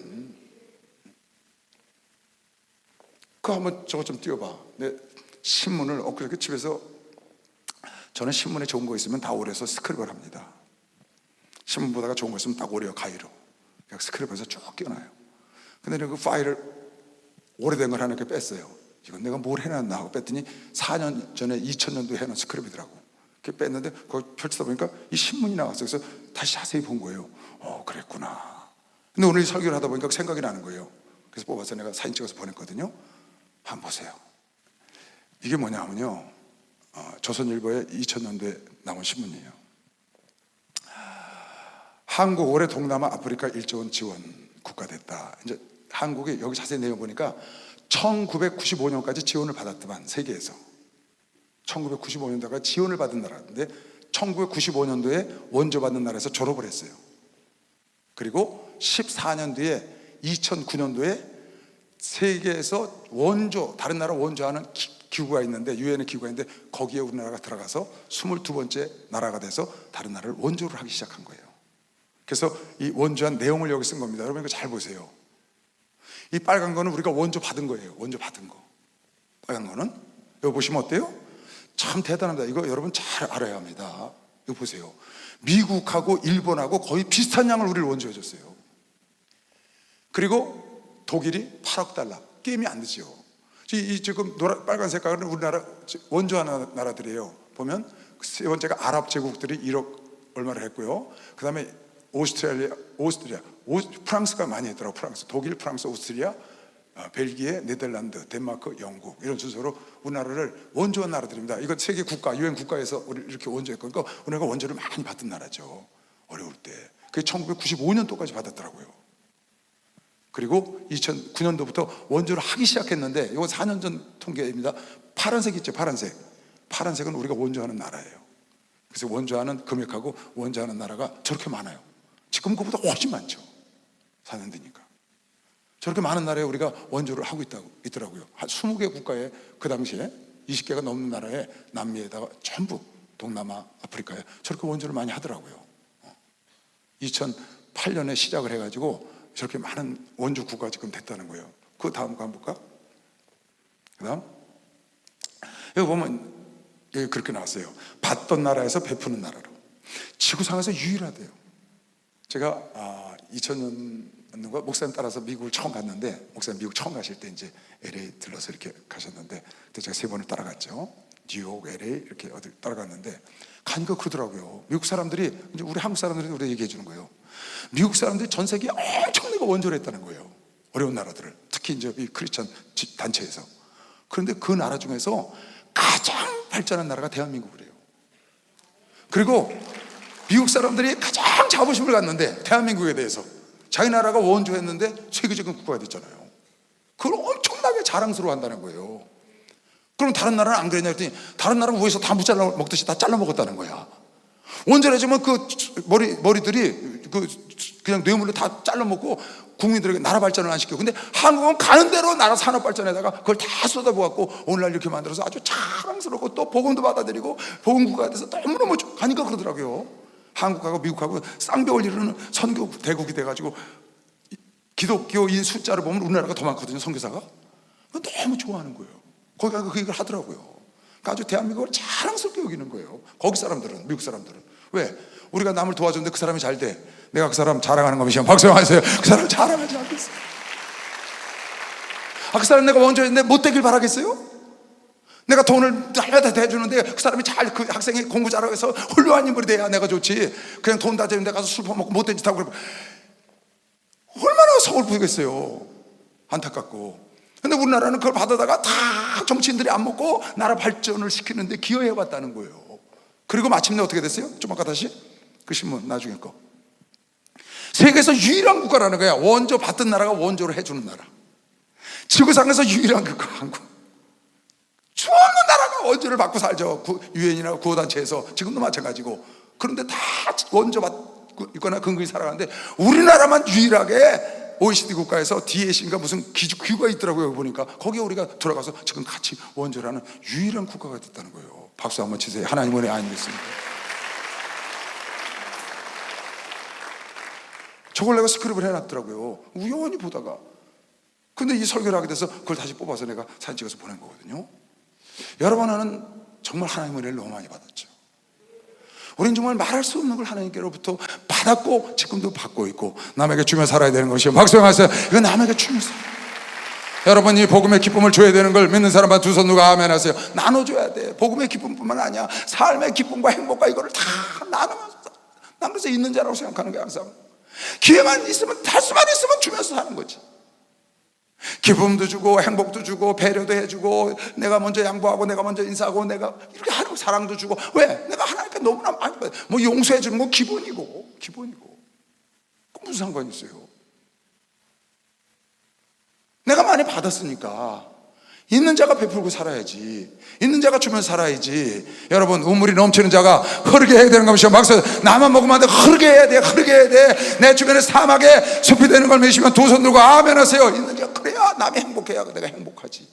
그거 한번 저거 좀 띄워봐. 내 신문을 엊그저께 집에서, 저는 신문에 좋은 거 있으면 다 오려서 스크립을 합니다. 신문 보다가 좋은 거 있으면 딱 오려요, 가위로. 그냥 스크랩에서 쭉 끼워놔요. 근데 내가 그 파일을 오래된 걸 하나 이렇게 뺐어요. 이건 내가 뭘 해놨나 하고 뺐더니 4년 전에 2000년도에 해놓은 스크랩이더라고. 이렇게 뺐는데 거기 펼치다 보니까 이 신문이 나왔어요. 그래서 다시 자세히 본 거예요. 그랬구나. 근데 오늘 이 설교를 하다 보니까 생각이 나는 거예요. 그래서 뽑아서 내가 사진 찍어서 보냈거든요. 한번 보세요. 이게 뭐냐면요, 조선일보에 2000년도에 나온 신문이에요. 한국 올해 동남아 아프리카 1조 원 지원 국가 됐다. 이제 한국이 여기 자세히 내용 보니까 1995년까지 지원을 받았더만, 세계에서 1995년도까지 지원을 받은 나라인데 1995년도에 원조 받는 나라에서 졸업을 했어요. 그리고 14년 뒤에 2009년도에 세계에서 원조, 다른 나라 원조하는 기구가 있는데, 유엔의 기구가 있는데 거기에 우리나라가 들어가서 22번째 나라가 돼서 다른 나라를 원조를 하기 시작한 거예요. 그래서 이 원조한 내용을 여기 쓴 겁니다. 여러분 이거 잘 보세요. 이 빨간 거는 우리가 원조 받은 거예요. 원조 받은 거. 빨간 거는 여기 보시면 어때요? 참 대단합니다. 이거 여러분 잘 알아야 합니다. 이거 보세요. 미국하고 일본하고 거의 비슷한 양을 우리를 원조해 줬어요. 그리고 독일이 8억 달러. 게임이 안 되죠. 이 지금 빨간 색깔은 우리나라 원조하는 나라들이에요. 보면 세 번째가 아랍 제국들이 1억 얼마를 했고요. 그 다음에 오스트리아, 프랑스가 많이 했더라고. 프랑스, 독일, 프랑스, 오스트리아, 벨기에, 네덜란드, 덴마크, 영국, 이런 순서로 우리나라를 원조한 나라들입니다. 이건 세계 국가, 유엔 국가에서 우리 이렇게 원조했고, 그러니까 우리나라가 원조를 많이 받은 나라죠. 어려울 때. 그게 1995년도까지 받았더라고요. 그리고 2009년도부터 원조를 하기 시작했는데, 이건 4년 전 통계입니다. 파란색 있죠, 파란색. 파란색은 우리가 원조하는 나라예요. 그래서 원조하는 금액하고 원조하는 나라가 저렇게 많아요. 지금 그보다 훨씬 많죠. 4년 되니까. 저렇게 많은 나라에 우리가 원조를 하고 있더라고요. 한 20개 국가에, 그 당시에 20개가 넘는 나라에, 남미에다가 전부 동남아, 아프리카에 저렇게 원조를 많이 하더라고요. 2008년에 시작을 해가지고 저렇게 많은 원조 국가가 지금 됐다는 거예요. 그 다음 거 한번 볼까? 그 다음 여기 보면 여기 그렇게 나왔어요. 받던 나라에서 베푸는 나라로. 지구상에서 유일하대요. 제가 2000년인가 목사님 따라서 미국을 처음 갔는데, 목사님 미국 처음 가실 때 이제 LA 들러서 이렇게 가셨는데, 그때 제가 3번을 따라갔죠. 뉴욕, LA 이렇게 어디 따라갔는데 가니까 그러더라고요. 미국 사람들이, 이제 우리 한국 사람들이 우리 얘기해 주는 거예요. 미국 사람들이 전 세계에 엄청나게 원조를 했다는 거예요. 어려운 나라들을, 특히 이제 이 크리스천 단체에서. 그런데 그 나라 중에서 가장 발전한 나라가 대한민국이래요. 그리고 미국 사람들이 가장 자부심을 갖는데, 대한민국에 대해서 자기 나라가 원조했는데 세계적인 국가가 됐잖아요. 그걸 엄청나게 자랑스러워 한다는 거예요. 그럼 다른 나라는 안 그랬냐 했더니, 다른 나라는 위에서 다 무잘라 먹듯이 다 잘라 먹었다는 거야. 원조를 해주면 그 머리들이 그냥 뇌물로 다 잘라 먹고 국민들에게 나라 발전을 안 시켜. 근데 한국은 가는 대로 나라 산업 발전에다가 그걸 다 쏟아부었고 오늘날 이렇게 만들어서 아주 자랑스럽고 또 복음도 받아들이고 복음국가가 돼서 너무너무 가니까 그러더라고요. 한국하고 미국하고 쌍벽을 이루는 선교 대국이 돼가지고 기독교인 숫자를 보면 우리나라가 더 많거든요, 선교사가. 너무 좋아하는 거예요. 거기 가서 그 얘기를 하더라고요. 그러니까 아주 대한민국을 자랑스럽게 여기는 거예요. 거기 사람들은, 미국 사람들은. 왜? 우리가 남을 도와줬는데 그 사람이 잘 돼. 내가 그 사람 자랑하는 거면 시험 박수 하세요. 그 사람 자랑하지 않겠어요. 그 사람 내가 원조했는데 못 되길 바라겠어요? 내가 돈을 달려다 대주는데 그 사람이 잘, 그 학생이 공부 잘하고 해서 훌륭한 인물이 돼야 내가 좋지. 그냥 돈 다 주는데 가서 술 퍼먹고 못된 짓 하고 그러면 얼마나 서글프겠어요. 안타깝고. 근데 우리나라는 그걸 받아다가 다 정치인들이 안 먹고 나라 발전을 시키는데 기여해봤다는 거예요. 그리고 마침내 어떻게 됐어요? 좀 아까 다시 그 신문 나중에 거. 세계에서 유일한 국가라는 거야. 원조 받던 나라가 원조를 해주는 나라. 지구상에서 유일한 국가 한국. 수없는 나라가 원조를 받고 살죠. 유엔이나 구호단체에서. 지금도 마찬가지고. 그런데 다 원조 받고 있거나 근근히 살아가는데 우리나라만 유일하게 OECD 국가에서 DH인가 무슨 기구가 있더라고요. 여기 보니까 거기에 우리가 들어가서 지금 같이 원조를 하는 유일한 국가가 됐다는 거예요. 박수 한번 치세요. 하나님 은혜 아니겠습니까? 저걸 내가 스크립을 해놨더라고요. 우연히 보다가. 근데 이 설교를 하게 돼서 그걸 다시 뽑아서 내가 사진 찍어서 보낸 거거든요. 여러분, 나는 정말 하나님의 은혜를 너무 많이 받았죠. 우린 정말 말할 수 없는 걸 하나님께로부터 받았고 지금도 받고 있고 남에게 주며 살아야 되는 것이요. 박수영하세요. 이거 남에게 주면서. 여러분, 이 복음의 기쁨을 줘야 되는 걸 믿는 사람만 두 손 누가 아멘 하세요. 나눠줘야 돼. 복음의 기쁨뿐만 아니야, 삶의 기쁨과 행복과 이거를 다 나누면서. 난 그래서 있는 자라고 생각하는 거야. 항상 기회만 있으면, 할 수만 있으면 주면서 사는 거지. 기쁨도 주고 행복도 주고 배려도 해주고 내가 먼저 양보하고 내가 먼저 인사하고 내가 이렇게 하는 거, 사랑도 주고. 왜? 내가 하나님께 너무나 많이 뭐 용서해 주는 거 기본이고 그 무슨 상관이 있어요? 내가 많이 받았으니까 있는 자가 베풀고 살아야지. 있는 자가 주면 살아야지. 여러분, 우물이 넘치는 자가 흐르게 해야 되는 것이요. 막서 나만 먹으면 안 돼. 흐르게 해야 돼. 흐르게 해야 돼. 내 주변에 사막에 숲이 되는 걸 믿으시면 두 손 들고 아멘 하세요. 있는 자가 그래야 남이 행복해야 내가 행복하지.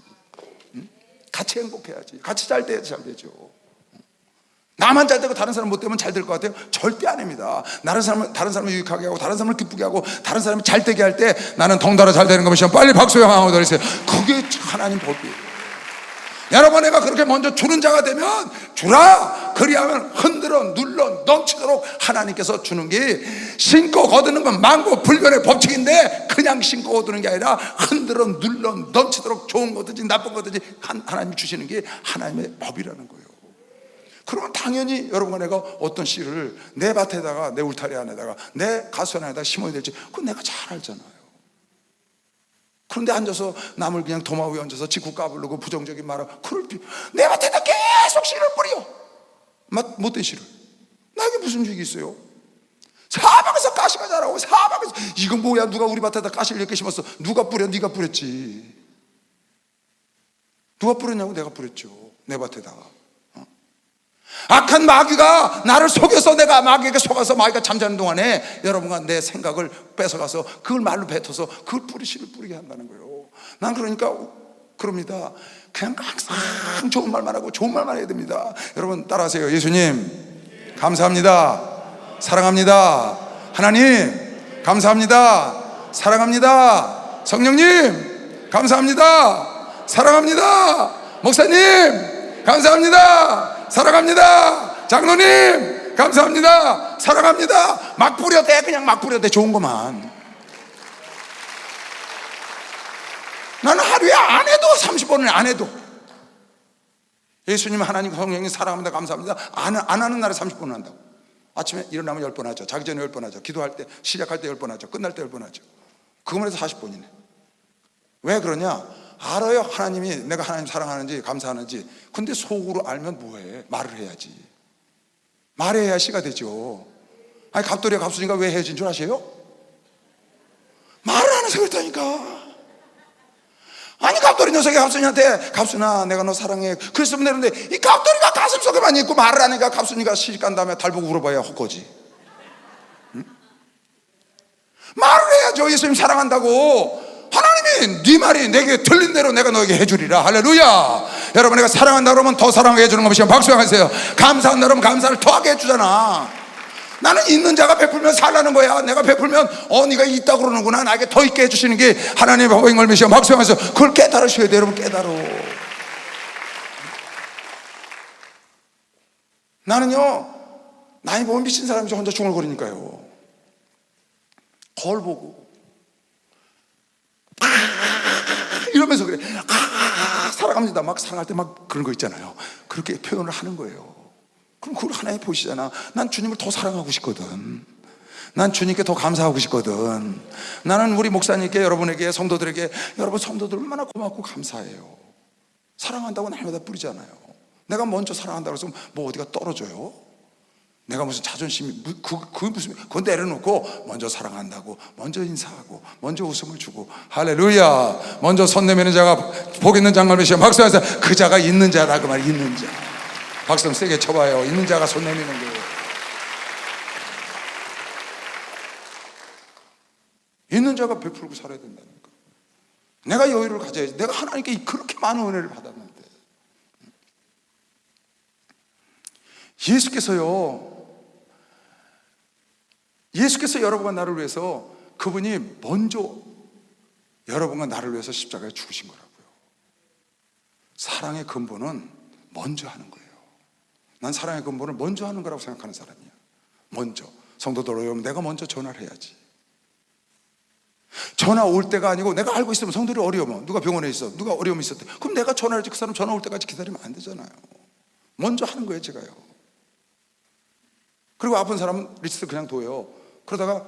응? 같이 행복해야지. 같이 잘 돼야 잘 되죠. 나만 잘 되고 다른 사람 못 되면 잘 될 것 같아요? 절대 아닙니다. 다른 사람을 유익하게 하고 다른 사람을 기쁘게 하고 다른 사람이 잘 되게 할 때 나는 덩달아 잘 되는 것이요. 빨리 박수영 하고 들으세요. 그게 하나님 법이에요. 여러분, 내가 그렇게 먼저 주는 자가 되면 주라. 그리하면 흔들어 눌러 넘치도록 하나님께서 주는 게, 신고 거두는 건 만고 불변의 법칙인데 그냥 신고 거두는 게 아니라 흔들어 눌러 넘치도록 좋은 거든지 나쁜 거든지 하나님 주시는 게 하나님의 법이라는 거예요. 그러면 당연히 여러분과 내가 어떤 씨를 내 밭에다가, 내 울타리 안에다가, 내 가수원 안에다가 심어야 될지 그건 내가 잘 알잖아요. 그런데 앉아서 남을 그냥 도마 위에 얹어서 직구 까불고 부정적인 말하고, 내 밭에다 계속 씨를 뿌려. 못된 씨를. 나에게 무슨 유익이 있어요? 사방에서 가시가 자라고, 사방에서. 이건 뭐야, 누가 우리 밭에다 가시를 이렇게 심었어? 누가 뿌려? 네가 뿌렸지. 누가 뿌렸냐고? 내가 뿌렸죠. 내 밭에다가. 악한 마귀가 나를 속여서, 내가 마귀에게 속아서 마귀가 잠자는 동안에 여러분과 내 생각을 뺏어가서 그걸 말로 뱉어서 그걸 씨를 뿌리게 한다는 거예요. 난 그러니까 그럽니다. 그냥 항상 좋은 말만 하고 좋은 말만 해야 됩니다. 여러분 따라하세요. 예수님 감사합니다. 사랑합니다. 하나님 감사합니다. 사랑합니다. 성령님 감사합니다. 사랑합니다. 목사님 감사합니다. 사랑합니다. 장로님 감사합니다. 사랑합니다. 막 뿌려대. 그냥 막 뿌려대. 좋은 것만. 나는 하루에 안 해도 30번을 안 해도, 예수님, 하나님, 성령님 사랑합니다. 감사합니다. 안 하는 날에 30번을 한다고. 아침에 일어나면 10번 하죠. 자기 전에 10번 하죠. 기도할 때, 시작할 때 10번 하죠. 끝날 때 10번 하죠. 그거만 해서 40번이네 왜 그러냐? 알아요. 하나님이, 내가 하나님 사랑하는지 감사하는지. 근데 속으로 알면 뭐해? 말을 해야지. 말해야 씨가 되죠. 아니, 갑돌이와 갑순이가 왜 헤어진 줄 아세요? 말을 안 해서 그랬다니까. 아니, 갑돌이 녀석이 갑순이한테, 갑순아 내가 너 사랑해 그랬으면 되는데, 이 갑돌이가 가슴속에만 있고 말을 하니까 갑순이가 시집간 다음에 달보고 울어봐야 헛거지. 응? 말을 해야죠. 예수님 사랑한다고. 하나님이 네 말이 내게 들린 대로 내가 너에게 해주리라. 할렐루야. 여러분, 내가 사랑한다 그러면 더 사랑하게 해주는 것이요. 박수하세요. 감사한다 그러면 감사를 더하게 해주잖아. 나는 있는 자가 베풀면 살라는 거야. 내가 베풀면 네가 있다 그러는구나. 나에게 더 있게 해주시는 게 하나님의 법인 걸 믿으시오. 박수하면서 그걸 깨달으셔야 돼요. 여러분, 깨달어. 나는요, 나이 보면 미친 사람이 혼자 중얼거리니까요. 거울 보고 이러면서 그래. 사랑합니다. 막 사랑할 때 막 그런 거 있잖아요. 그렇게 표현을 하는 거예요. 그럼 그걸 하나님 보시잖아. 난 주님을 더 사랑하고 싶거든. 난 주님께 더 감사하고 싶거든. 나는 우리 목사님께, 여러분에게, 성도들에게, 여러분 성도들 얼마나 고맙고 감사해요. 사랑한다고 날마다 뿌리잖아요. 내가 먼저 사랑한다고 해서 뭐 어디가 떨어져요? 내가 무슨 자존심이, 그건 내려놓고 먼저 사랑한다고, 먼저 인사하고, 먼저 웃음을 주고. 할렐루야. 먼저 손 내미는 자가 복 있는 장관을 시험. 박수하세요. 그 자가 있는 자라. 그 말, 있는 자. 박수 좀 세게 쳐봐요. 있는 자가 손 내미는 거예요. 있는 자가 베풀고 살아야 된다니까. 내가 여유를 가져야지. 내가 하나님께 그렇게 많은 은혜를 받았는데. 예수께서 여러분과 나를 위해서, 그분이 먼저 여러분과 나를 위해서 십자가에 죽으신 거라고요. 사랑의 근본은 먼저 하는 거예요. 난 사랑의 근본을 먼저 하는 거라고 생각하는 사람이야. 먼저. 성도들 어려우면 내가 먼저 전화를 해야지. 전화 올 때가 아니고 내가 알고 있으면 성도들이 어려우면, 누가 병원에 있어, 누가 어려움이 있었대, 그럼 내가 전화를 해야지. 그 사람 전화 올 때까지 기다리면 안 되잖아요. 먼저 하는 거예요, 제가요. 그리고 아픈 사람은 리스트 그냥 둬요. 그러다가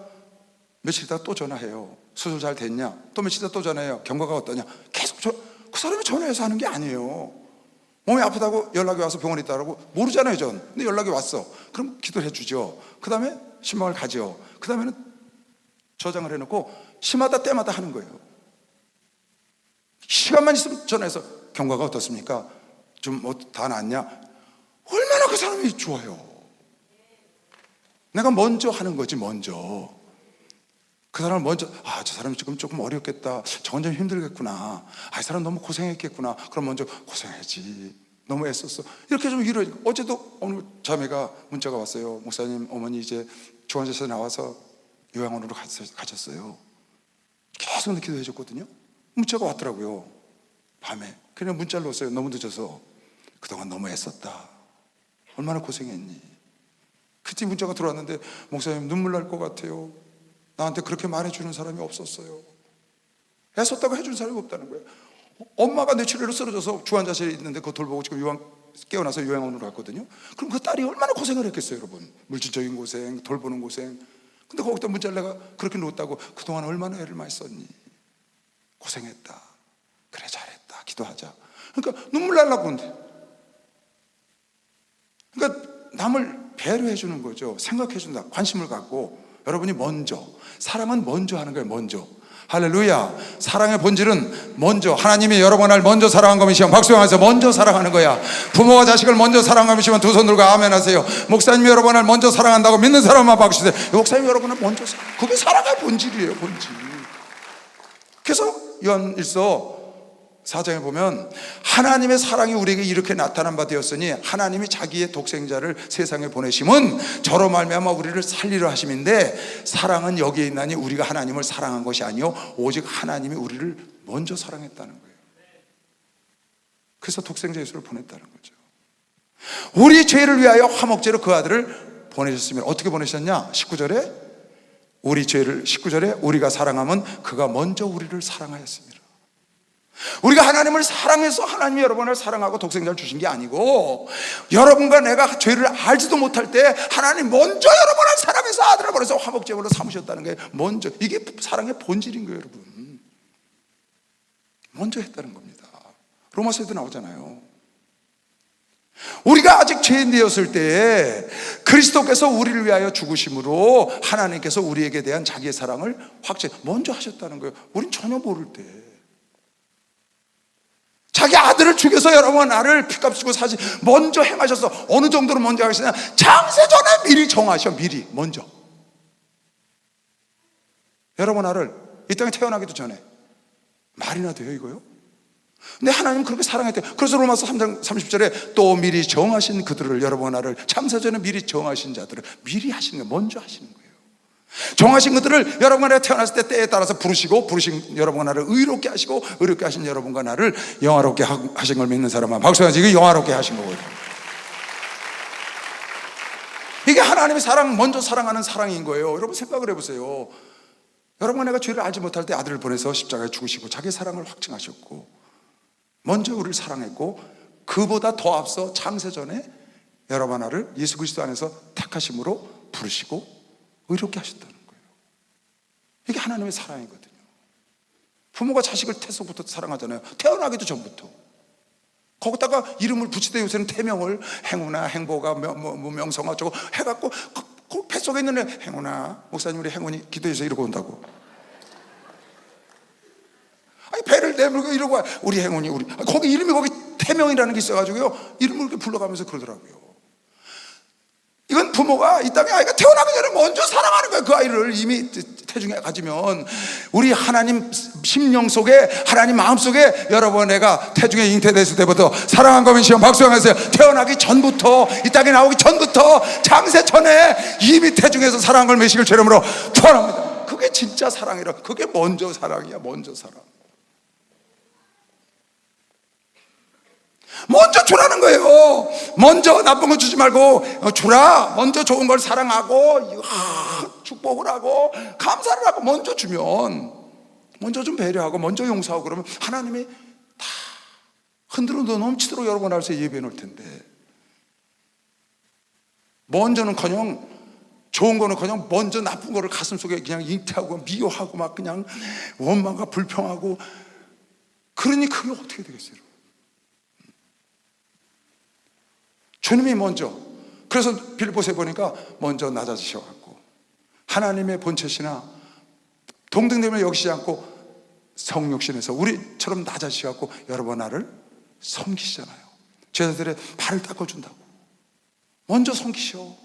며칠 있다가 또 전화해요. 수술 잘 됐냐? 또 며칠 있다가 또 전화해요. 경과가 어떠냐? 계속 그 사람이 전화해서 하는 게 아니에요. 몸이 아프다고 연락이 와서 병원에 있다고 모르잖아요, 전. 근데 연락이 왔어. 그럼 기도를 해주죠. 그 다음에 신방을 가죠. 그 다음에는 저장을 해놓고 시마다 때마다 하는 거예요. 시간만 있으면 전화해서 경과가 어떻습니까? 좀 뭐 다 낫냐? 얼마나 그 사람이 좋아요. 내가 먼저 하는 거지, 먼저. 그 사람을 먼저, 저 사람이 지금 조금 어렵겠다, 저건 좀 힘들겠구나, 이 사람 너무 고생했겠구나, 그럼 먼저 고생하지, 너무 애썼어, 이렇게 좀 위로해. 어제도 오늘 자매가 문자가 왔어요. 목사님, 어머니 이제 중환자실에 나와서 요양원으로 가셨어요. 계속 기도해 줬거든요. 문자가 왔더라고요, 밤에. 그냥 문자를 넣었어요. 너무 늦어서. 그동안 너무 애썼다, 얼마나 고생했니. 그때 문자가 들어왔는데, 목사님 눈물 날 것 같아요. 나한테 그렇게 말해주는 사람이 없었어요. 애썼다고 해주는 사람이 없다는 거예요. 엄마가 뇌출혈로 쓰러져서 중환자실에 있는데 그거 돌보고 지금 깨어나서 요양원으로 갔거든요. 그럼 그 딸이 얼마나 고생을 했겠어요, 여러분. 물질적인 고생, 돌보는 고생. 근데 거기다 문자를 내가 그렇게 놓았다고, 그동안 얼마나 애를 많이 썼니, 고생했다, 그래 잘했다, 기도하자. 그러니까 눈물 날라고 한대. 그러니까 남을 배려해 주는 거죠. 생각해 준다, 관심을 갖고. 여러분이 먼저, 사랑은 먼저 하는 거예요. 먼저. 할렐루야. 사랑의 본질은 먼저, 하나님이 여러분을 먼저 사랑한 것이면 박수하면서 먼저 사랑하는 거야. 부모와 자식을 먼저 사랑한 것이면 두 손 들고 아멘 하세요. 목사님 여러분을 먼저 사랑한다고 믿는 사람만 박수세요. 목사님 여러분을 먼저 그게 사랑의 본질이에요, 본질. 그래서 요한일서 4장에 보면 하나님의 사랑이 우리에게 이렇게 나타난 바 되었으니 하나님이 자기의 독생자를 세상에 보내심은 저로 말미암아 우리를 살리려 하심인데, 사랑은 여기에 있나니 우리가 하나님을 사랑한 것이 아니요 오직 하나님이 우리를 먼저 사랑했다는 거예요. 그래서 독생자 예수를 보냈다는 거죠. 우리 죄를 위하여 화목제로 그 아들을 보내셨으면 어떻게 보내셨냐? 19절에 우리 죄를, 19절에 우리가 사랑하면 그가 먼저 우리를 사랑하였습니다. 우리가 하나님을 사랑해서 하나님이 여러분을 사랑하고 독생자를 주신 게 아니고, 여러분과 내가 죄를 알지도 못할 때 하나님 먼저 여러분을 사랑해서 아들을 보내서 화목제물로 삼으셨다는 게 먼저, 이게 사랑의 본질인 거예요, 여러분. 먼저 했다는 겁니다. 로마서에도 나오잖아요. 우리가 아직 죄인 되었을 때에 그리스도께서 우리를 위하여 죽으심으로 하나님께서 우리에게 대한 자기의 사랑을 먼저 하셨다는 거예요. 우린 전혀 모를 때. 자기 아들을 죽여서 여러분 나를 피값 주고 사지 먼저 행하셔서, 어느 정도로 먼저 하시냐? 창세전에 미리 정하셔. 미리 먼저. 여러분 나를 이 땅에 태어나기도 전에. 말이나 돼요 이거요? 근데 하나님 그렇게 사랑했대요. 그래서 로마서 3장 30절에 또 미리 정하신 그들을, 여러분 나를 창세전에 미리 정하신 자들을 미리 하시는 거예요. 먼저 하시는 거예요. 정하신 것들을 여러분과 내가 태어났을 때 때에 따라서 부르시고, 부르신 여러분과 나를 의롭게 하시고, 의롭게 하신 여러분과 나를 영화롭게 하신 걸 믿는 사람은 박수하지. 이게 영화롭게 하신 거거든요. 이게 하나님의 사랑, 먼저 사랑하는 사랑인 거예요. 여러분 생각을 해보세요. 여러분과 내가 죄를 알지 못할 때 아들을 보내서 십자가에 죽으시고 자기의 사랑을 확증하셨고, 먼저 우리를 사랑했고, 그보다 더 앞서 창세전에 여러분 나를 예수 그리스도 안에서 택하심으로 부르시고 의롭게 하셨다는 거예요. 이게 하나님의 사랑이거든요. 부모가 자식을 태소부터 사랑하잖아요. 태어나기도 전부터. 거기다가 이름을 붙이되 요새는 태명을 행운아, 행보가, 명성아 저거 해갖고 그 뱃속에 있는 애, 행운아, 목사님 우리 행운이 기도해서 이러고 온다고. 아니 배를 내밀고 이러고 와. 우리 행운이 우리, 거기 이름이 거기 태명이라는 게 있어가지고요, 이름을 이렇게 불러가면서 그러더라고요. 이건 부모가 이 땅에 아이가 태어나기 전에 먼저 사랑하는 거예요. 그 아이를 이미 태중에 가지면, 우리 하나님 심령 속에, 하나님 마음 속에 여러분 내가 태중에 잉태됐을 때부터 사랑한 거면 시험 박수하면서 태어나기 전부터, 이 땅에 나오기 전부터 창세전에 이미 태중에서 사랑한 걸 메시기를 죄름으로 투하합니다. 그게 진짜 사랑이라. 그게 먼저 사랑이야. 먼저 사랑. 먼저 주라는 거예요. 먼저 나쁜 거 주지 말고 주라. 먼저 좋은 걸 사랑하고 축복을 하고 감사를 하고 먼저 주면, 먼저 좀 배려하고 먼저 용서하고 그러면 하나님이 다 흔들어 넘치도록 여러분 앞에서 예배해 놓을 텐데, 먼저는커녕 좋은 거는커녕 먼저 나쁜 거를 가슴속에 그냥 잉태하고 미워하고 막 그냥 원망과 불평하고, 그러니 그게 어떻게 되겠어요? 주님이 먼저, 그래서 빌립보서에 보니까 먼저 낮아지셔갖고 하나님의 본체시나 동등됨을 여기지 않고 성육신에서 우리처럼 낮아지셔갖고 여러분 나를 섬기시잖아요. 제자들의 발을 닦아준다고 먼저 섬기셔.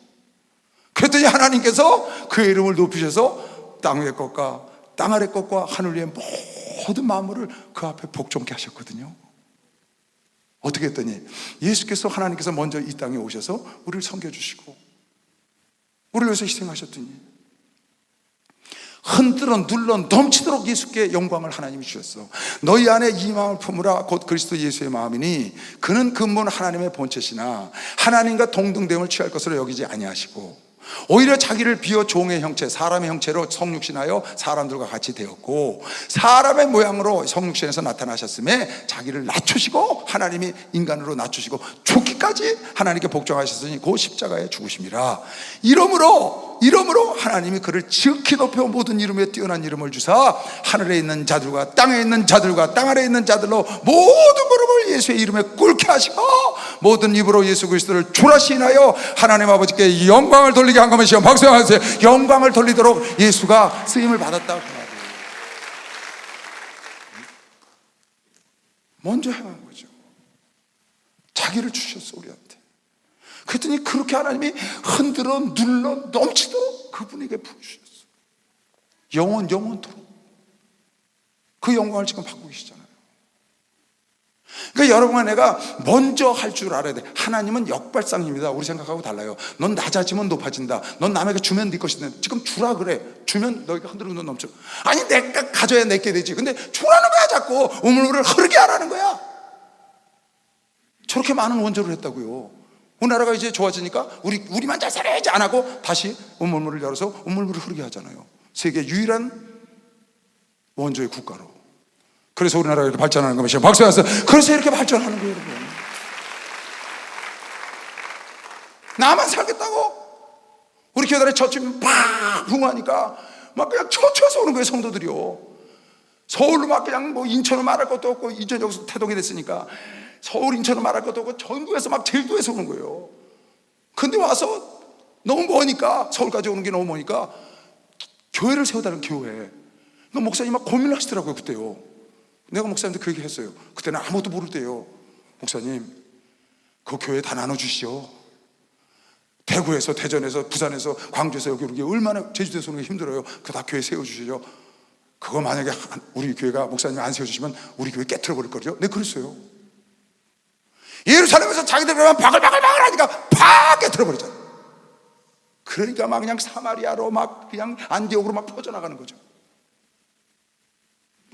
그랬더니 하나님께서 그의 이름을 높이셔서 땅 위의 것과 땅 아래 것과 하늘 위의 모든 만물을 그 앞에 복종케 하셨거든요. 어떻게 했더니 예수께서, 하나님께서 먼저 이 땅에 오셔서 우리를 섬겨주시고 우리를 위해서 희생하셨더니 흔들어 눌러 넘치도록 예수께 영광을 하나님이 주셨어. 너희 안에 이 마음을 품으라 곧 그리스도 예수의 마음이니 그는 근본 하나님의 본체시나 하나님과 동등됨을 취할 것으로 여기지 아니하시고 오히려 자기를 비어 종의 형체, 사람의 형체로 성육신하여 사람들과 같이 되었고 사람의 모양으로 성육신에서 나타나셨음에 자기를 낮추시고 하나님이 인간으로 낮추시고 죽기까지 하나님께 복종하셨으니 그 십자가에 죽으심이라. 이러므로 하나님이 그를 지극히 높여 모든 이름에 뛰어난 이름을 주사 하늘에 있는 자들과 땅에 있는 자들과 땅 아래에 있는 자들로 모든 무릎을 예수의 이름에 꿇게 하시고 모든 입으로 예수 그리스도를 주라 시인하여 하나님 아버지께 영광을 돌리게 한 것이요. 박수하세요. 영광을 돌리도록 예수가 쓰임을 받았다고 말해요. 먼저 행한 거죠. 자기를 주셨어 우리한테. 그랬더니 그렇게 하나님이 흔들어 눌러 넘치도록 그분에게 부어주셨어. 영원토록 그 영광을 지금 받고 계시잖아요. 그러니까 여러분과 내가 먼저 할 줄 알아야 돼. 하나님은 역발상입니다. 우리 생각하고 달라요. 넌 낮아지면 높아진다. 넌 남에게 주면 네 것이 된다. 지금 주라 그래. 주면 너희가 흔들어 넘쳐. 아니 내가 가져야 내게 되지. 근데 주라는 거야. 자꾸 우물물을 흐르게 하라는 거야. 저렇게 많은 원조를 했다고요. 우리나라가 이제 좋아지니까 우리만 잘 살아야지 안 하고 다시 우물물을 열어서 우물물을 흐르게 하잖아요. 세계 유일한 원조의 국가로. 그래서 우리나라가 이렇게 발전하는 것이에요. 박수. 그래서 이렇게 발전하는 거예요, 여러분. 나만 살겠다고? 우리 교단에 젖집이 팍 붕하니까 막 그냥 쳐쳐서 오는 거예요, 성도들이요. 서울로 막 그냥 뭐 인천으로 말할 것도 없고, 인천 여기서 태동이 됐으니까 서울 인천으로 말할 것도 없고 전국에서 막 제주도에서 오는 거예요. 근데 와서 너무 머니까, 서울까지 오는 게 너무 머니까 교회를 세워달라는 교회. 그러니까 목사님 막 고민을 하시더라고요, 그때요. 내가 목사님한테 그 얘기 했어요. 그때는 아무것도 모를 때요. 목사님, 그 교회 다 나눠주시죠. 대구에서, 대전에서, 부산에서, 광주에서 여기 오는 게 얼마나 제주도에서 오는 게 힘들어요. 그거 다 교회 세워주시죠. 그거 만약에 우리 교회가 목사님 안 세워주시면 우리 교회 깨트려 버릴 거죠. 네, 그랬어요. 예루살렘에서 자기들만 바글바글 하니까 팍 깨트려 버리잖아. 그러니까 막 그냥 사마리아로 막 그냥 안디옥으로 막 퍼져나가는 거죠.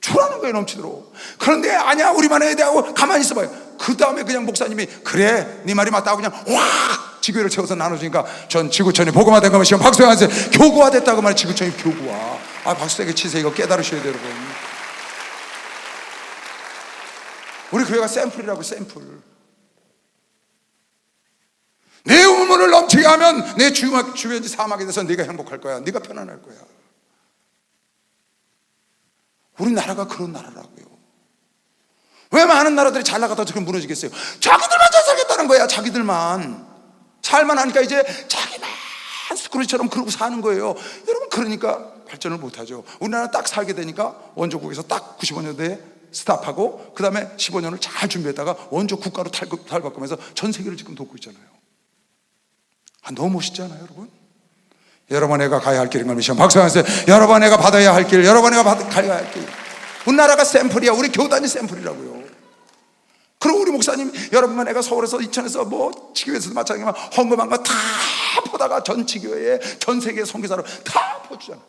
주라는 거예요, 넘치도록. 그런데 아니야, 우리만 해야 돼 하고 가만히 있어봐요. 그 다음에 그냥 목사님이 그래, 네 말이 맞다고 그냥 확 지교회를 채워서 나눠주니까 전 지구촌이 복음화된 것이요. 박수하세요. 교구화됐다고 말해. 지구촌이 교구화. 박수 세게 치세요. 이거 깨달으셔야 돼요, 여러분. 우리 교회가 샘플이라고, 샘플. 내 우물을 넘치게 하면 내 주변지 사막에 대해서 네가 행복할 거야. 네가 편안할 거야. 우리나라가 그런 나라라고요. 왜 많은 나라들이 잘 나가다 저렇게 무너지겠어요? 자기들만 잘 살겠다는 거야. 자기들만 살만 하니까 이제 자기만 스크루처럼 그러고 사는 거예요. 여러분, 그러니까 발전을 못하죠. 우리나라 딱 살게 되니까 원조국에서 딱 95년도에 스탑하고 그 다음에 15년을 잘 준비했다가 원조 국가로 탈바꿈해서 전 세계를 지금 돕고 있잖아요. 너무 멋있지 않아요, 여러분? 여러분에가 가야 할 길인 걸 미션 박수하세요. 여러분에가 받아야 할 길, 여러분에가 가야 할 길. 우리나라가 샘플이야. 우리 교단이 샘플이라고요. 그리고 우리 목사님, 여러분과 내가 서울에서, 이천에서, 뭐 지교회에서도 마찬가지지만 헌금한 거 다 보다가 전 지교회에, 전 세계 선교사로 다 퍼주잖아.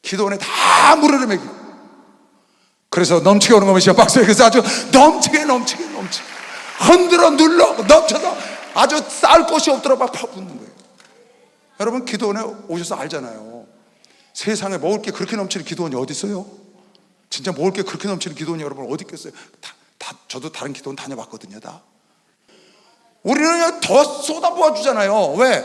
기도원에 다 물을 먹이고. 그래서 넘치게 오는 거 미션 박수해. 그래서 아주 넘치게. 흔들어 눌러 넘쳐서 아주 쌀 곳이 없도록 막 퍼붓는 거예요. 여러분 기도원에 오셔서 알잖아요. 세상에 먹을 게 그렇게 넘치는 기도원이 어디 있어요? 진짜 먹을 게 그렇게 넘치는 기도원이 여러분 어디 있겠어요? 저도 다른 기도원 다녀봤거든요. 다 우리는 더 쏟아부어 주잖아요. 왜?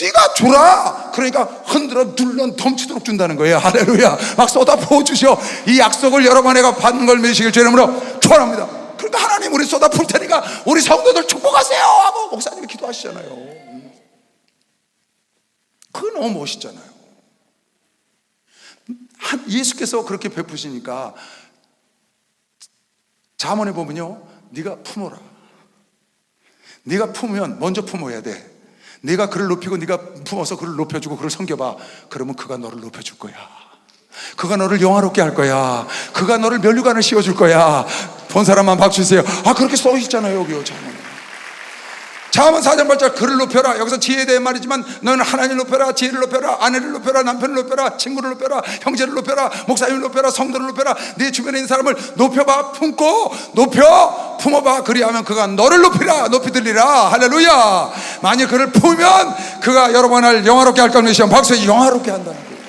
네가 주라. 그러니까 흔들어 눌러 넘치도록 준다는 거예요. 할렐루야. 막 쏟아부어 주셔. 이 약속을 여러분 내가 받는 걸 믿으시길 주의 이름으로 축원합니다. 그러니까 하나님 우리 쏟아부을 테니까 우리 성도들 축복하세요 하고 목사님이 기도하시잖아요. 그거 너무 멋있잖아요. 예수께서 그렇게 베푸시니까 잠언에 보면요, 네가 품어라. 네가 품으면 먼저 품어야 돼. 네가 그를 높이고 네가 품어서 그를 높여주고 그를 섬겨봐. 그러면 그가 너를 높여줄 거야. 그가 너를 영화롭게 할 거야. 그가 너를 면류관을 씌워줄 거야. 본 사람만 박수 주세요. 아, 그렇게 써 있잖아요 여기요. 잠언 4장 8절 그를 높여라. 여기서 지혜에 대한 말이지만 너는 하나님을 높여라. 지혜를 높여라. 아내를 높여라. 남편을 높여라. 친구를 높여라. 형제를 높여라. 목사님을 높여라. 성도를 높여라. 네 주변에 있는 사람을 높여봐. 품고 높여 품어봐. 그리하면 그가 너를 높이라. 높이 들리라. 할렐루야. 만약 그를 품으면 그가 여러분을 영화롭게 할 겁니다. 박수에 영화롭게 한다는 거예요.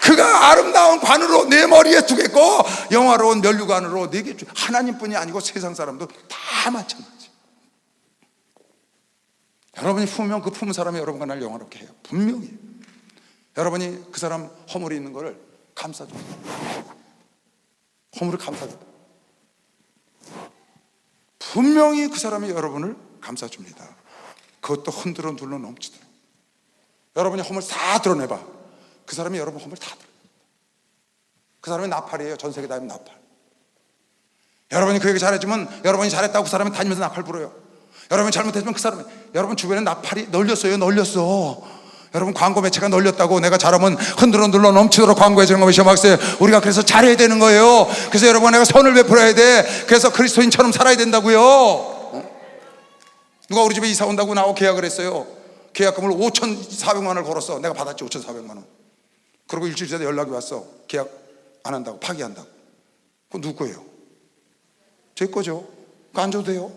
그가 아름다운 관으로 내 머리에 두겠고 영화로운 면류관으로 내게 주. 하나님뿐이 아니고 세상 사람도 다 마찬가지. 여러분이 품으면 그 품은 사람이 여러분과 날 영화롭게 해요. 분명히. 여러분이 그 사람 허물이 있는 거를 감싸줘. 허물을 감싸줘. 분명히 그 사람이 여러분을 감싸줍니다. 그것도 흔들어 눌러 넘치도록. 여러분이 허물 다 드러내봐. 그 사람이 여러분 허물 다 드러내. 그 사람이 나팔이에요. 전 세계 다니면 나팔. 여러분이 그에게 잘해주면 여러분이 잘했다고 그 사람이 다니면서 나팔 불어요. 여러분이 잘못했으면 그 사람이 여러분 주변에 나팔이 널렸어요. 널렸어. 여러분 광고 매체가 널렸다고 내가 잘하면 흔들어 눌러 넘치도록 광고해 주는 것이 막세. 우리가 그래서 잘해야 되는 거예요. 그래서 여러분 내가 선을 베풀어야 돼. 그래서 그리스도인처럼 살아야 된다고요. 누가 우리 집에 이사 온다고 나하고 계약을 했어요. 계약금을 5,400만 원을 걸었어. 내가 받았지 5,400만 원. 그리고 일주일 전에 연락이 왔어. 계약 안 한다고, 파기한다고. 그거 누구 거예요? 제 거죠. 그거 안 줘도 돼요.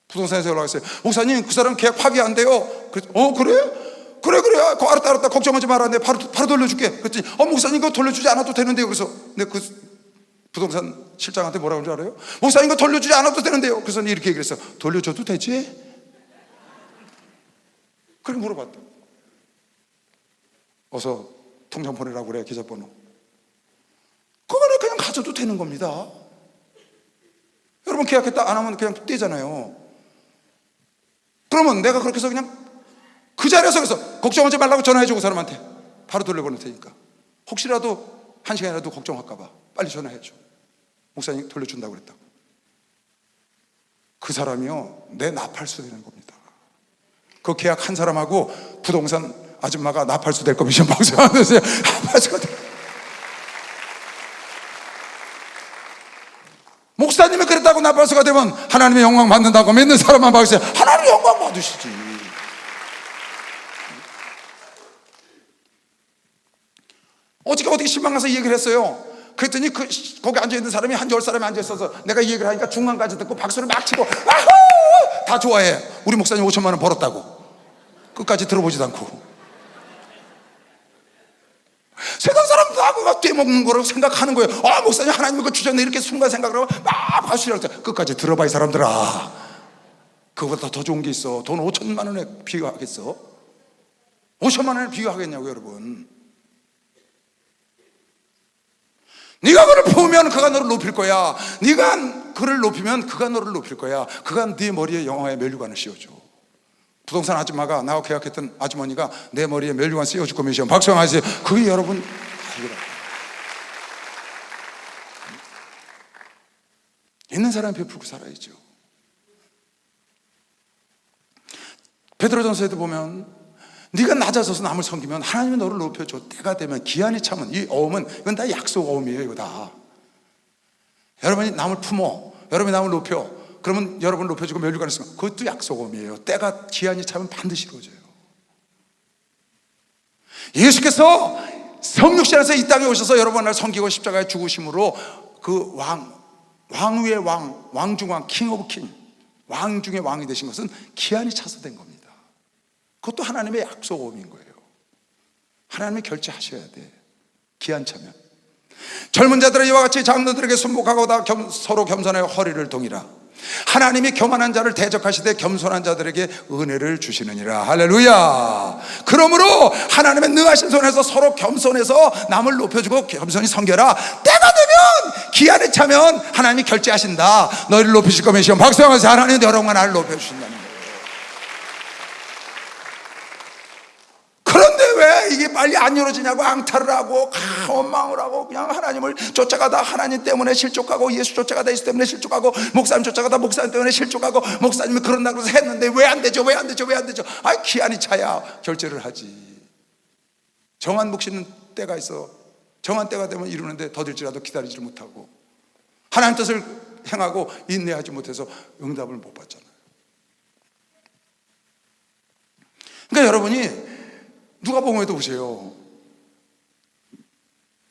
부동산에서 연락했어요. 목사님 그 사람 계약 파기한대요. 그래서 그래? 그래 알았다 걱정하지 마라. 내가 바로 돌려줄게. 그랬더니 목사님 그거 돌려주지 않아도 되는데요. 그래서 내가 그 부동산 실장한테 뭐라고 하는 줄 알아요? 목사님 그거 돌려주지 않아도 되는데요. 그래서 이렇게 얘기를 했어. 돌려줘도 되지? 그렇게 물어봤다. 어서 통장 보내라고 그래. 계좌번호. 그거는 그냥 가져도 되는 겁니다. 여러분 계약했다 안 하면 그냥 떼잖아요. 그러면 내가 그렇게 해서 그냥 그 자리에서 그래서 걱정하지 말라고 전화해주고 사람한테 바로 돌려보낼 테니까 혹시라도 한 시간이라도 걱정할까봐 빨리 전화해줘. 목사님 돌려준다고 그랬다고. 그 사람이요 내 나팔수 되는 겁니다. 그 계약한 사람하고 부동산 아줌마가 나팔수 될 겁니다. 박수하면서 나팔수가 돼. 목사님이 그랬다고 나팔수가 되면 하나님의 영광 받는다고 믿는 사람만 박수해. 하나님의 영광 받으시지. 어떻게 신방가서 얘기를 했어요. 그랬더니 거기 앉아있는 사람이 한 10사람이 앉아있어서 내가 이 얘기를 하니까 중간까지 듣고 박수를 막 치고 아후! 다 좋아해. 우리 목사님 5천만 원 벌었다고. 끝까지 들어보지도 않고. 세상 사람도 다 그거 떼먹는 거라고 생각하는 거예요. 목사님 하나님이 그거 주셨네 이렇게 순간 생각을 하고 막 박수를 할 때 끝까지 들어봐 이 사람들아. 그거보다 더 좋은 게 있어. 돈 5천만 원에 비교하겠어? 5천만 원에 비교하겠냐고 여러분. 네가 그를 품으면 그가 너를 높일 거야. 네가 그를 높이면 그가 너를 높일 거야. 그가 네 머리에 영화의 면류관을 씌워줘. 부동산 아줌마가 나하고 계약했던 아주머니가 내 머리에 면류관 씌워줄 거면 박수하세요. 그게 여러분 있는 사람이 베풀고 살아야죠. 베드로전서에도 보면 네가 낮아져서 남을 섬기면 하나님이 너를 높여줘. 때가 되면 기한이 차면 이 어음은 이건 다 약속 어음이에요. 이거 다 여러분이 남을 품어 여러분이 남을 높여 그러면 여러분을 높여주고 면류관을 쓰면 그것도 약속 어음이에요. 때가 기한이 차면 반드시 이루어져요. 예수께서 성육신에서 이 땅에 오셔서 여러분을 섬기고 십자가에 죽으심으로 그 왕 왕 위의 왕, 왕 중 왕, 킹 오브 킹, 왕 중의 왕이 되신 것은 기한이 차서 된 겁니다. 그것도 하나님의 약속음인 거예요. 하나님이 결제하셔야 돼. 기한 차면. 젊은 자들은 이와 같이 장로들에게 순복하고 다 서로 겸손하여 허리를 동이라. 하나님이 교만한 자를 대적하시되 겸손한 자들에게 은혜를 주시느니라. 할렐루야. 그러므로 하나님의 능하신 손에서 서로 겸손해서 남을 높여주고 겸손히 섬겨라. 때가 되면, 기한에 차면 하나님이 결제하신다. 너희를 높이실 거면 시험 박수하면서 하나님 여러분과 나를 높여주신다는 거예요. 그런데 왜 이게 빨리 안 이루어지냐고 앙탈을 하고 원망을 하고 그냥 하나님을 쫓아가다 하나님 때문에 실족하고, 예수 쫓아가다 예수 때문에 실족하고, 목사님 쫓아가다 목사님 때문에 실족하고, 목사님이 그런다고 해서 했는데 왜 안 되죠? 왜 안 되죠? 왜 안 되죠? 아, 기한이 차야 결제를 하지. 정한 몫이는 때가 있어. 정한 때가 되면 이루는데 더딜지라도 기다리지를 못하고, 하나님 뜻을 행하고 인내하지 못해서 응답을 못 받잖아요. 그러니까 여러분이 누가복음에도 보세요.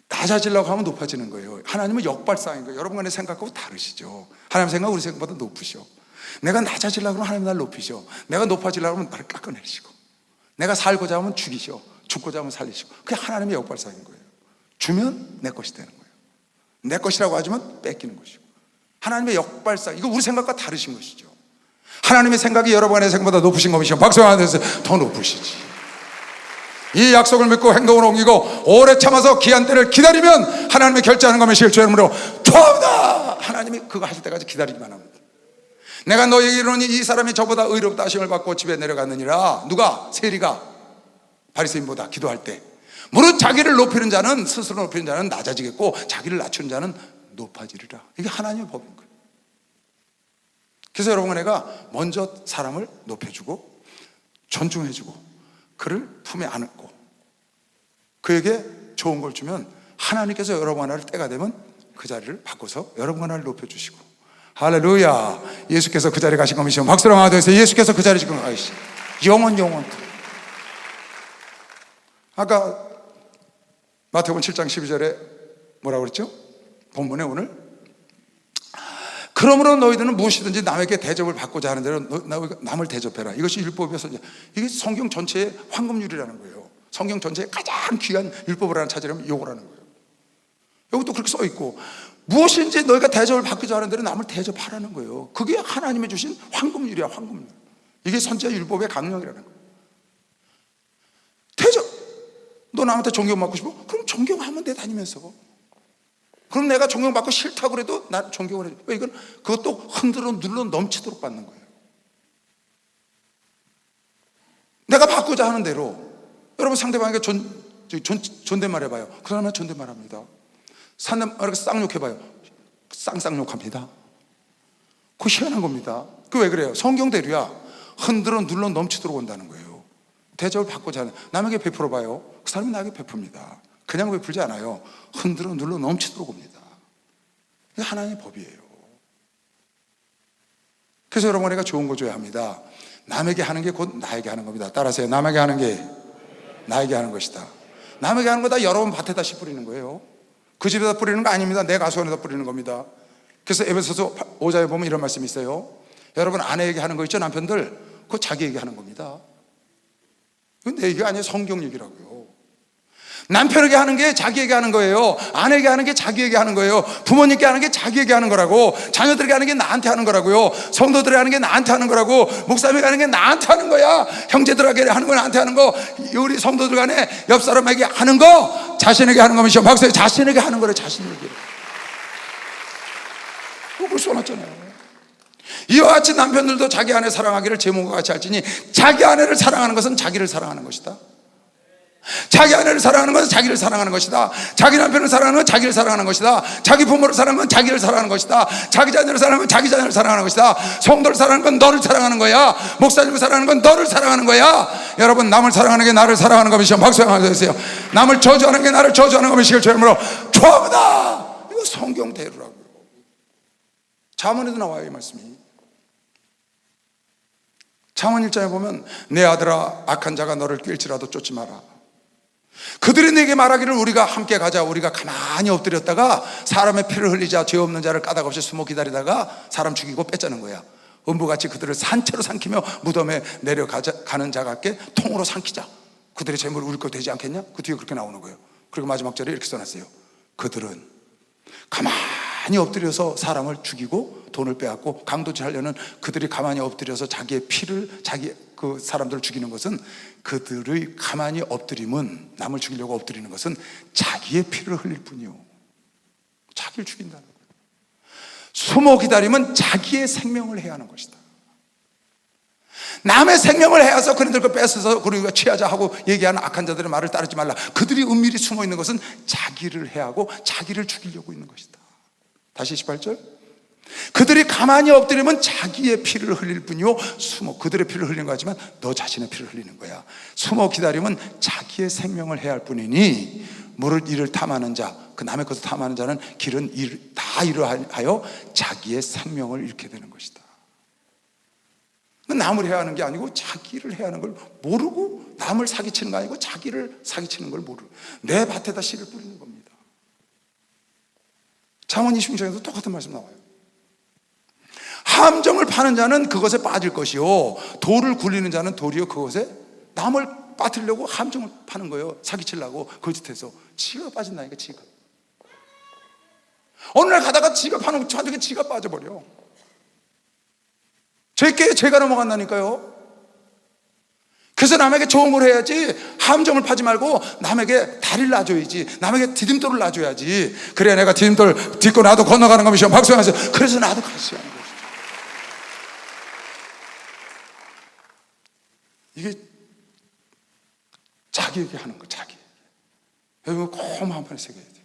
낮아지려고 하면 높아지는 거예요. 하나님은 역발상인 거예요. 여러분 간의 생각하고 다르시죠. 하나님 생각 우리 생각보다 높으셔. 내가 낮아지려고 하면 하나님 날 높이셔. 내가 높아지려고 하면 나를 깎아내리시고, 내가 살고자 하면 죽이셔. 죽고자 하면 살리시고. 그게 하나님의 역발상인 거예요. 주면 내 것이 되는 거예요. 내 것이라고 하지만 뺏기는 것이고. 하나님의 역발상, 이거 우리 생각과 다르신 것이죠. 하나님의 생각이 여러분 간의 생각보다 높으신 것이죠. 박수 하나 내서 더 높으시지. 이 약속을 믿고 행동을 옮기고 오래 참아서 기한 때를 기다리면 하나님의 결제하는 것이 실제 이름으로 좋아합니다. 하나님이 그거 하실 때까지 기다리기만 합니다. 내가 너에게 이르노니 이 사람이 저보다 의롭다 하심을 받고 집에 내려갔느니라. 누가? 세리가 바리새인보다 기도할 때. 무릇 자기를 높이는 자는, 스스로 높이는 자는 낮아지겠고 자기를 낮추는 자는 높아지리라. 이게 하나님의 법인 거예요. 그래서 여러분과 내가 먼저 사람을 높여주고 존중해주고 그를 품에 안고 그에게 좋은 걸 주면 하나님께서 여러분 하나를 때가 되면 그 자리를 바꿔서 여러분 하나를 높여주시고. 할렐루야. 예수께서 그 자리에 가신 겁니다. 박수로 하나 더 해서 예수께서 그 자리에 지금 가시죠. 영원. 아까 마태복음 7장 12절에 뭐라고 그랬죠? 본문에 오늘 그러므로 너희들은 무엇이든지 남에게 대접을 받고자 하는 대로 남을 대접해라. 이것이 율법이어서, 이게 성경 전체의 황금률이라는 거예요. 성경 전체의 가장 귀한 율법을 하나 찾으려면 이걸 하는 거예요. 여기도 그렇게 써 있고, 무엇인지 너희가 대접을 받고자 하는 대로 남을 대접하라는 거예요. 그게 하나님이 주신 황금률이야. 황금률. 이게 선지자 율법의 강령이라는 거예요. 대접. 너 남한테 존경받고 싶어? 그럼 존경하면 돼. 다니면서. 그럼 내가 존경받고 싫다고 그래도 나 존경을 해줘. 왜? 이건 그것도 흔들어 눌러 넘치도록 받는 거예요. 내가 받고자 하는 대로. 여러분 상대방에게 존댓말 해봐요. 그 사람은 존댓말 합니다. 상대방에게 쌍욕해봐요. 쌍쌍욕합니다. 그거 희한한 겁니다. 그게 왜 그래요? 성경대로야. 흔들어 눌러 넘치도록 온다는 거예요. 대접을 받고자 하는, 남에게 베풀어봐요. 그 사람이 나에게 베풉니다. 그냥 베풀지 않아요. 흔들어 눌러 넘치도록 옵니다. 이게 하나님의 법이에요. 그래서 여러분, 내가 좋은 거 줘야 합니다. 남에게 하는 게 곧 나에게 하는 겁니다. 따라하세요. 남에게 하는 게 나에게 하는 것이다. 남에게 하는 거 다 여러분 밭에다 씨 뿌리는 거예요. 그 집에다 뿌리는 거 아닙니다. 내 가수원에다 뿌리는 겁니다. 그래서 에베소서 5장에 보면 이런 말씀이 있어요. 여러분 아내에게 하는 거 있죠, 남편들? 그거 자기에게 하는 겁니다. 그건 내 얘기가 아니에요. 성경 얘기라고요. 남편에게 하는 게 자기에게 하는 거예요. 아내에게 하는 게 자기에게 하는 거예요. 부모님께 하는 게 자기에게 하는 거라고. 자녀들에게 하는 게 나한테 하는 거라고요. 성도들에게 하는 게 나한테 하는 거라고. 목사님에게 하는 게 나한테 하는 거야. 형제들에게 하는 건 나한테 하는 거. 우리 성도들 간에 옆 사람에게 하는 거 자신에게 하는 거면 시험 박사님, 자신에게 하는 거래. 자신에게. 그걸 써놨잖아요. 이와 같이 남편들도 자기 아내 사랑하기를 제 몸과 같이 할지니, 자기 아내를 사랑하는 것은 자기를 사랑하는 것이다. 자기 아내를 사랑하는 것은 자기를 사랑하는 것이다. 자기 남편을 사랑하는 건 자기를 사랑하는 것이다. 자기 부모를 사랑하는 건 자기를 사랑하는 것이다. 자기 자녀를 사랑하는 건 자기 자녀를 사랑하는 것이다. 성도를 사랑하는 건 너를 사랑하는 거야. 목사님을 사랑하는 건 너를 사랑하는 거야. 여러분, 남을 사랑하는 게 나를 사랑하는 것이죠. 박수 한번 주세요. 남을 저주하는 게 나를 저주하는 것이길 주님으로 좋아합니다. 이거 성경대로라고요. 잠언에도 나와요, 이 말씀이. 잠언 1장에 보면 내 아들아, 악한 자가 너를 낄지라도 쫓지 마라. 그들이 내게 말하기를 우리가 함께 가자. 우리가 가만히 엎드렸다가 사람의 피를 흘리자 죄 없는 자를 까닭없이 숨어 기다리다가 사람 죽이고 뺏자는 거야. 음부같이 그들을 산채로 삼키며 무덤에 내려가는 자 같게 통으로 삼키자. 그들의 재물이 우리 것 되지 않겠냐? 그 뒤에 그렇게 나오는 거예요. 그리고 마지막 절에 이렇게 써놨어요. 그들은 가만히 엎드려서 사람을 죽이고 돈을 빼앗고 강도질하려는 그들이 가만히 엎드려서 자기의 피를 그 사람들을 죽이는 것은, 그들의 가만히 엎드림은, 남을 죽이려고 엎드리는 것은 자기의 피를 흘릴 뿐이요, 자기를 죽인다는 거예요. 숨어 기다림은 자기의 생명을 해야 하는 것이다. 남의 생명을 해야서 그네들 거 뺏어서 우리가 취하자 하고 얘기하는 악한 자들의 말을 따르지 말라. 그들이 은밀히 숨어 있는 것은 자기를 해야 하고 자기를 죽이려고 있는 것이다. 다시 18절. 그들이 가만히 엎드리면 자기의 피를 흘릴 뿐이요, 그들의 피를 흘리는 거지만 너 자신의 피를 흘리는 거야. 숨어 기다림은 자기의 생명을 해야 할 뿐이니 물을 이를 탐하는 자, 그 남의 것을 탐하는 자는 길은 다 이러하여 자기의 생명을 잃게 되는 것이다. 남을 해야 하는 게 아니고 자기를 해야 하는 걸 모르고, 남을 사기치는 거 아니고 자기를 사기치는 걸 모르고 내 밭에다 씨를 뿌리는 겁니다. 잠언 26장에도 똑같은 말씀 나와요. 함정을 파는 자는 그것에 빠질 것이요, 돌을 굴리는 자는 도리어 그것에, 남을 빠뜨리려고 함정을 파는 거예요. 사기치려고 거짓해서 지가 빠진다니까. 지가 어느 날 가다가 지가 파는 저한테 지가 빠져버려. 죄가 넘어간다니까요. 그래서 남에게 좋은 걸 해야지, 함정을 파지 말고 남에게 다리를 놔줘야지, 남에게 디딤돌을 놔줘야지. 그래야 내가 디딤돌 딛고 나도 건너가는 것이요. 박수하면서 그래서 나도 같이 하는 것이죠. 이게 자기에게 하는 거, 자기. 여러분 꼭 마음판에 새겨야 돼요.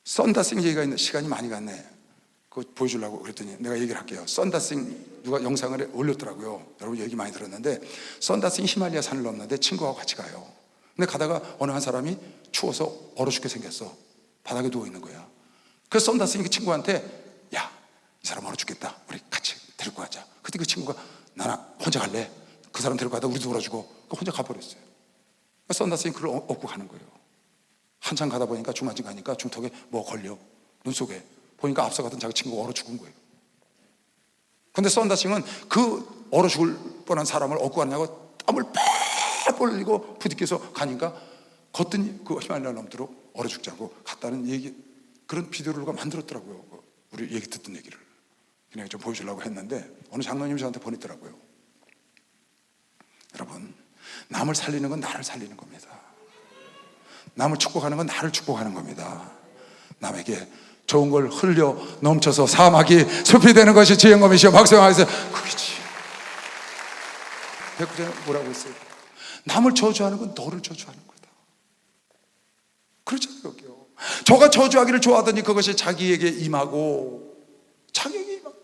썬다싱 얘기가 있는, 시간이 많이 갔네. 그거 보여주려고 그랬더니 내가 얘기를 할게요. 썬다싱 누가 영상을 올렸더라고요. 여러분 얘기 많이 들었는데, 썬다싱 히말라야 산을 넘는데 친구하고 같이 가요. 근데 가다가 어느 한 사람이 추워서 얼어 죽게 생겼어. 바닥에 누워 있는 거야. 그래서 썬다싱이 그 친구한테, 야, 이 사람 얼어 죽겠다, 우리 같이 데리고 가자. 그때 그 친구가, 나나 혼자 갈래? 그 사람 데리고 가다 우리도 얼어 죽어. 혼자 가버렸어요. 썬다싱이 그걸 업고 가는 거예요. 한참 가다 보니까 중간쯤 가니까 중턱에 뭐 걸려, 눈 속에. 보니까 앞서 갔던 자기 친구가 얼어 죽은 거예요. 근데 썬다싱은 그 얼어 죽을 뻔한 사람을 업고 가냐고 땀을 펄펄 흘리고 부딪혀서 가니까 걷더니 그 히말라야 넘도록 얼어 죽지 않고 갔다는 얘기, 그런 비디오를 누가 만들었더라고요. 우리 얘기 듣던 얘기를 그냥 좀 보여주려고 했는데 어느 장로님이 저한테 보냈더라고요. 여러분, 남을 살리는 건 나를 살리는 겁니다. 남을 축복하는 건 나를 축복하는 겁니다. 남에게 좋은 걸 흘려 넘쳐서 사막이 숲이 되는 것이 지혜인 것이요. 박수하면서 그게 지혜. 백구장은 뭐라고 했어요? 남을 저주하는 건 너를 저주하는 거다. 그렇잖아요. 저가 저주하기를 좋아하더니 그것이 자기에게 임하고, 자기에게 임하고,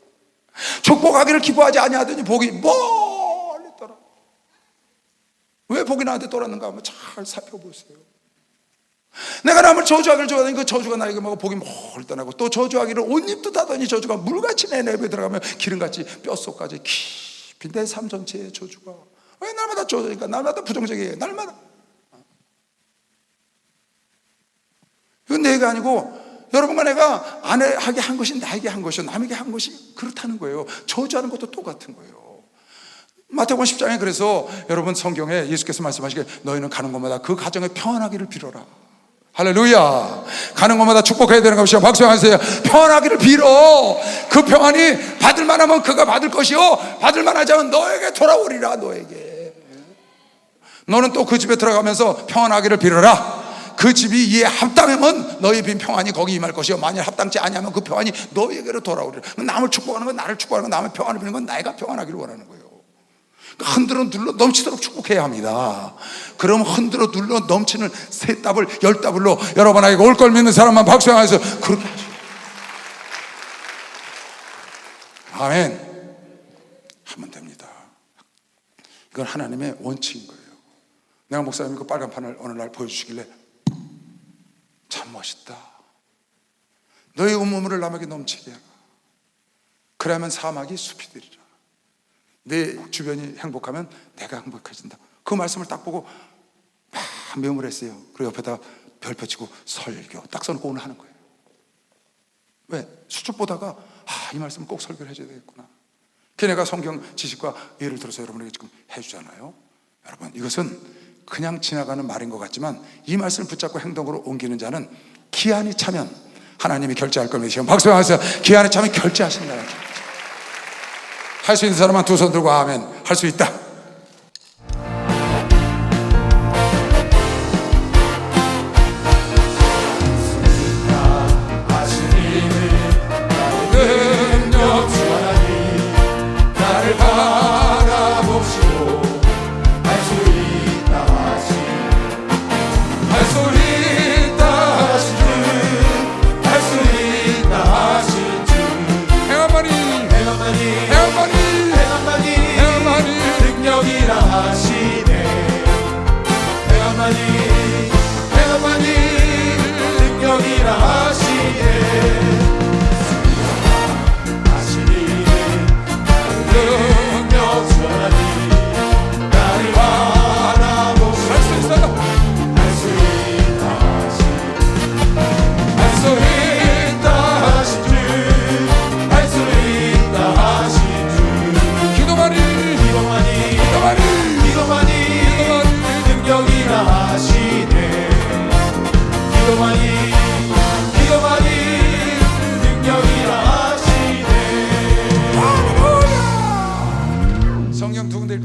축복하기를 기뻐하지 아니하더니 복이 멀리 떠나. 왜 복이 나한테 떠났는가 하면 잘 살펴보세요. 내가 남을 저주하기를 좋아하더니 그 저주가 나에게 먹어 복이 멀리 떠나고, 또 저주하기를 옷 입듯 하더니 저주가 물같이 내 내부에 들어가면 기름같이 뼛속까지 깊이 내 삶 전체의 저주가. 왜 날마다 저주니까? 날마다 부정적이에요. 날마다. 이건 내가 아니고 여러분과 내가 아내에게 한 것이 나에게 한 것이요, 남에게 한 것이 그렇다는 거예요. 저주하는 것도 똑같은 거예요. 마태복음 10장에 그래서 여러분 성경에 예수께서 말씀하시기를 너희는 가는 곳마다 그 가정에 평안하기를 빌어라. 할렐루야. 가는 곳마다 축복해야 되는 것이요. 박수하세요. 평안하기를 빌어. 그 평안이 받을 만하면 그가 받을 것이요, 받을 만하지 않으면 너에게 돌아오리라. 너에게. 너는 또 그 집에 들어가면서 평안하기를 빌어라. 그 집이 이에 합당하면 너희 빈 평안이 거기 임할 것이요, 만일 합당치 아니하면 그 평안이 너에게로 돌아오리라. 남을 축복하는 건 나를 축복하는 건, 남의 평안을 비는 건 내가 평안하기를 원하는 거예요. 흔들어 눌러 넘치도록 축복해야 합니다. 그럼 흔들어 눌러 넘치는 세 답을 10답을로 여러분에게 올 걸 믿는 사람만 박수하면서 그렇게 하시오. 아멘. 하면 됩니다. 이건 하나님의 원칙인 거예요. 내가 목사님이 그 빨간 판을 어느 날 보여주시길래 참 멋있다. 너의 온몸을 남에게 넘치게 하라. 그러면 사막이 숲이 되리라. 내 주변이 행복하면 내가 행복해진다. 그 말씀을 딱 보고 막 메모를 했어요. 그리고 옆에다 별표 치고 설교 딱 써놓고 오늘 하는 거예요. 왜? 수첩 보다가 이 말씀 꼭 설교를 해줘야 되겠구나. 걔네가 성경 지식과 예를 들어서 여러분에게 지금 해주잖아요. 여러분, 이것은 그냥 지나가는 말인 것 같지만 이 말씀을 붙잡고 행동으로 옮기는 자는 기한이 차면 하나님이 결제할 걸 믿으시면 박수 하세요. 기한이 차면 결제하신다는 거죠. 할 수 있는 사람은 두 손 들고 아멘. 할 수 있다.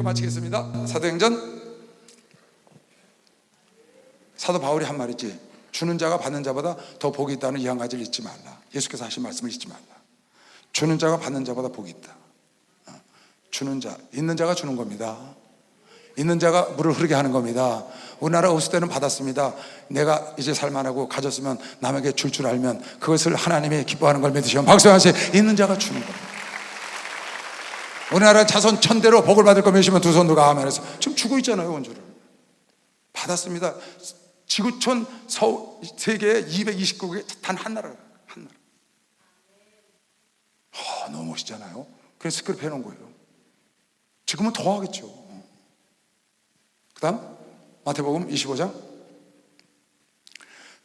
마치겠습니다. 사도행전 사도 바울이 한 말이지, 주는 자가 받는 자보다 더 복이 있다는 이 한 가지를 잊지 말라. 예수께서 하신 말씀을 잊지 말라. 주는 자가 받는 자보다 복이 있다. 주는 자, 있는 자가 주는 겁니다. 있는 자가 물을 흐르게 하는 겁니다. 우리나라 없을 때는 받았습니다. 내가 이제 살만하고 가졌으면 남에게 줄 줄 알면 그것을 하나님이 기뻐하는 걸 믿으시면 박수하세요. 있는 자가 주는 겁니다. 우리나라 자손 천대로 복을 받을 거 믿으시면 두 손 들고 아멘 해서 지금 주고 있잖아요. 원주를 받았습니다. 지구촌 세계 229국에 단 한 나라예요. 한 나라. 너무 멋있잖아요. 그래서 스크립 해놓은 거예요. 지금은 더 하겠죠. 그 다음 마태복음 25장.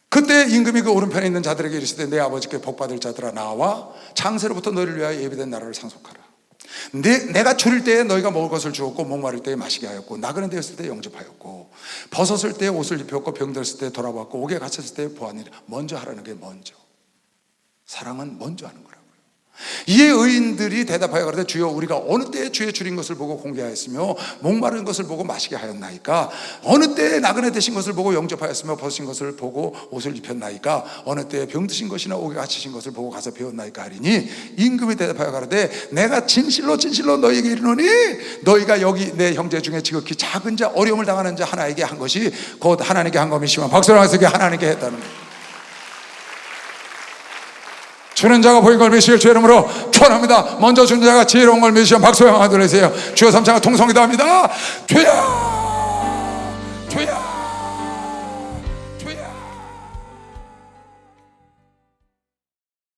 그때 임금이 그 오른편에 있는 자들에게 이르시되 내 아버지께 복받을 자들아 나와 창세로부터 너희를 위하여 예비된 나라를 상속하라. 내가 줄일 때에 너희가 먹을 것을 주었고 목마를 때에 마시게 하였고 나그네 되었을 때에 영접하였고 벗었을 때에 옷을 입혔고 병들었을 때에 돌아봤고 옥에 갇혔을 때에 보았느니라. 먼저 하라는 게 먼저. 사랑은 먼저 하는 거라고요. 이에 의인들이 대답하여 가로되 주여 우리가 어느 때에 주의 줄인 것을 보고 공개하였으며 목마른 것을 보고 마시게 하였나이까? 어느 때에 나그네 되신 것을 보고 영접하였으며 벗으신 것을 보고 옷을 입혔나이까? 어느 때에 병드신 것이나 옥에 갇히신 것을 보고 가서 배웠나이까? 하리니 임금이 대답하여 가로되 내가 진실로 진실로 너희에게 이르노니 너희가 여기 내 형제 중에 지극히 작은 자 어려움을 당하는 자 하나에게 한 것이 곧 하나님께 한 것이시면 박수를 하면서 그게 하나님께 했다는 거예요. 주는 자가 복인 걸 믿으실 주 이름으로 축원합니다. 먼저 주는 자가 지혜로운 걸 믿으시면 박수 한번 들으세요. 주여 삼창과 통성기도 합니다. 주여 주여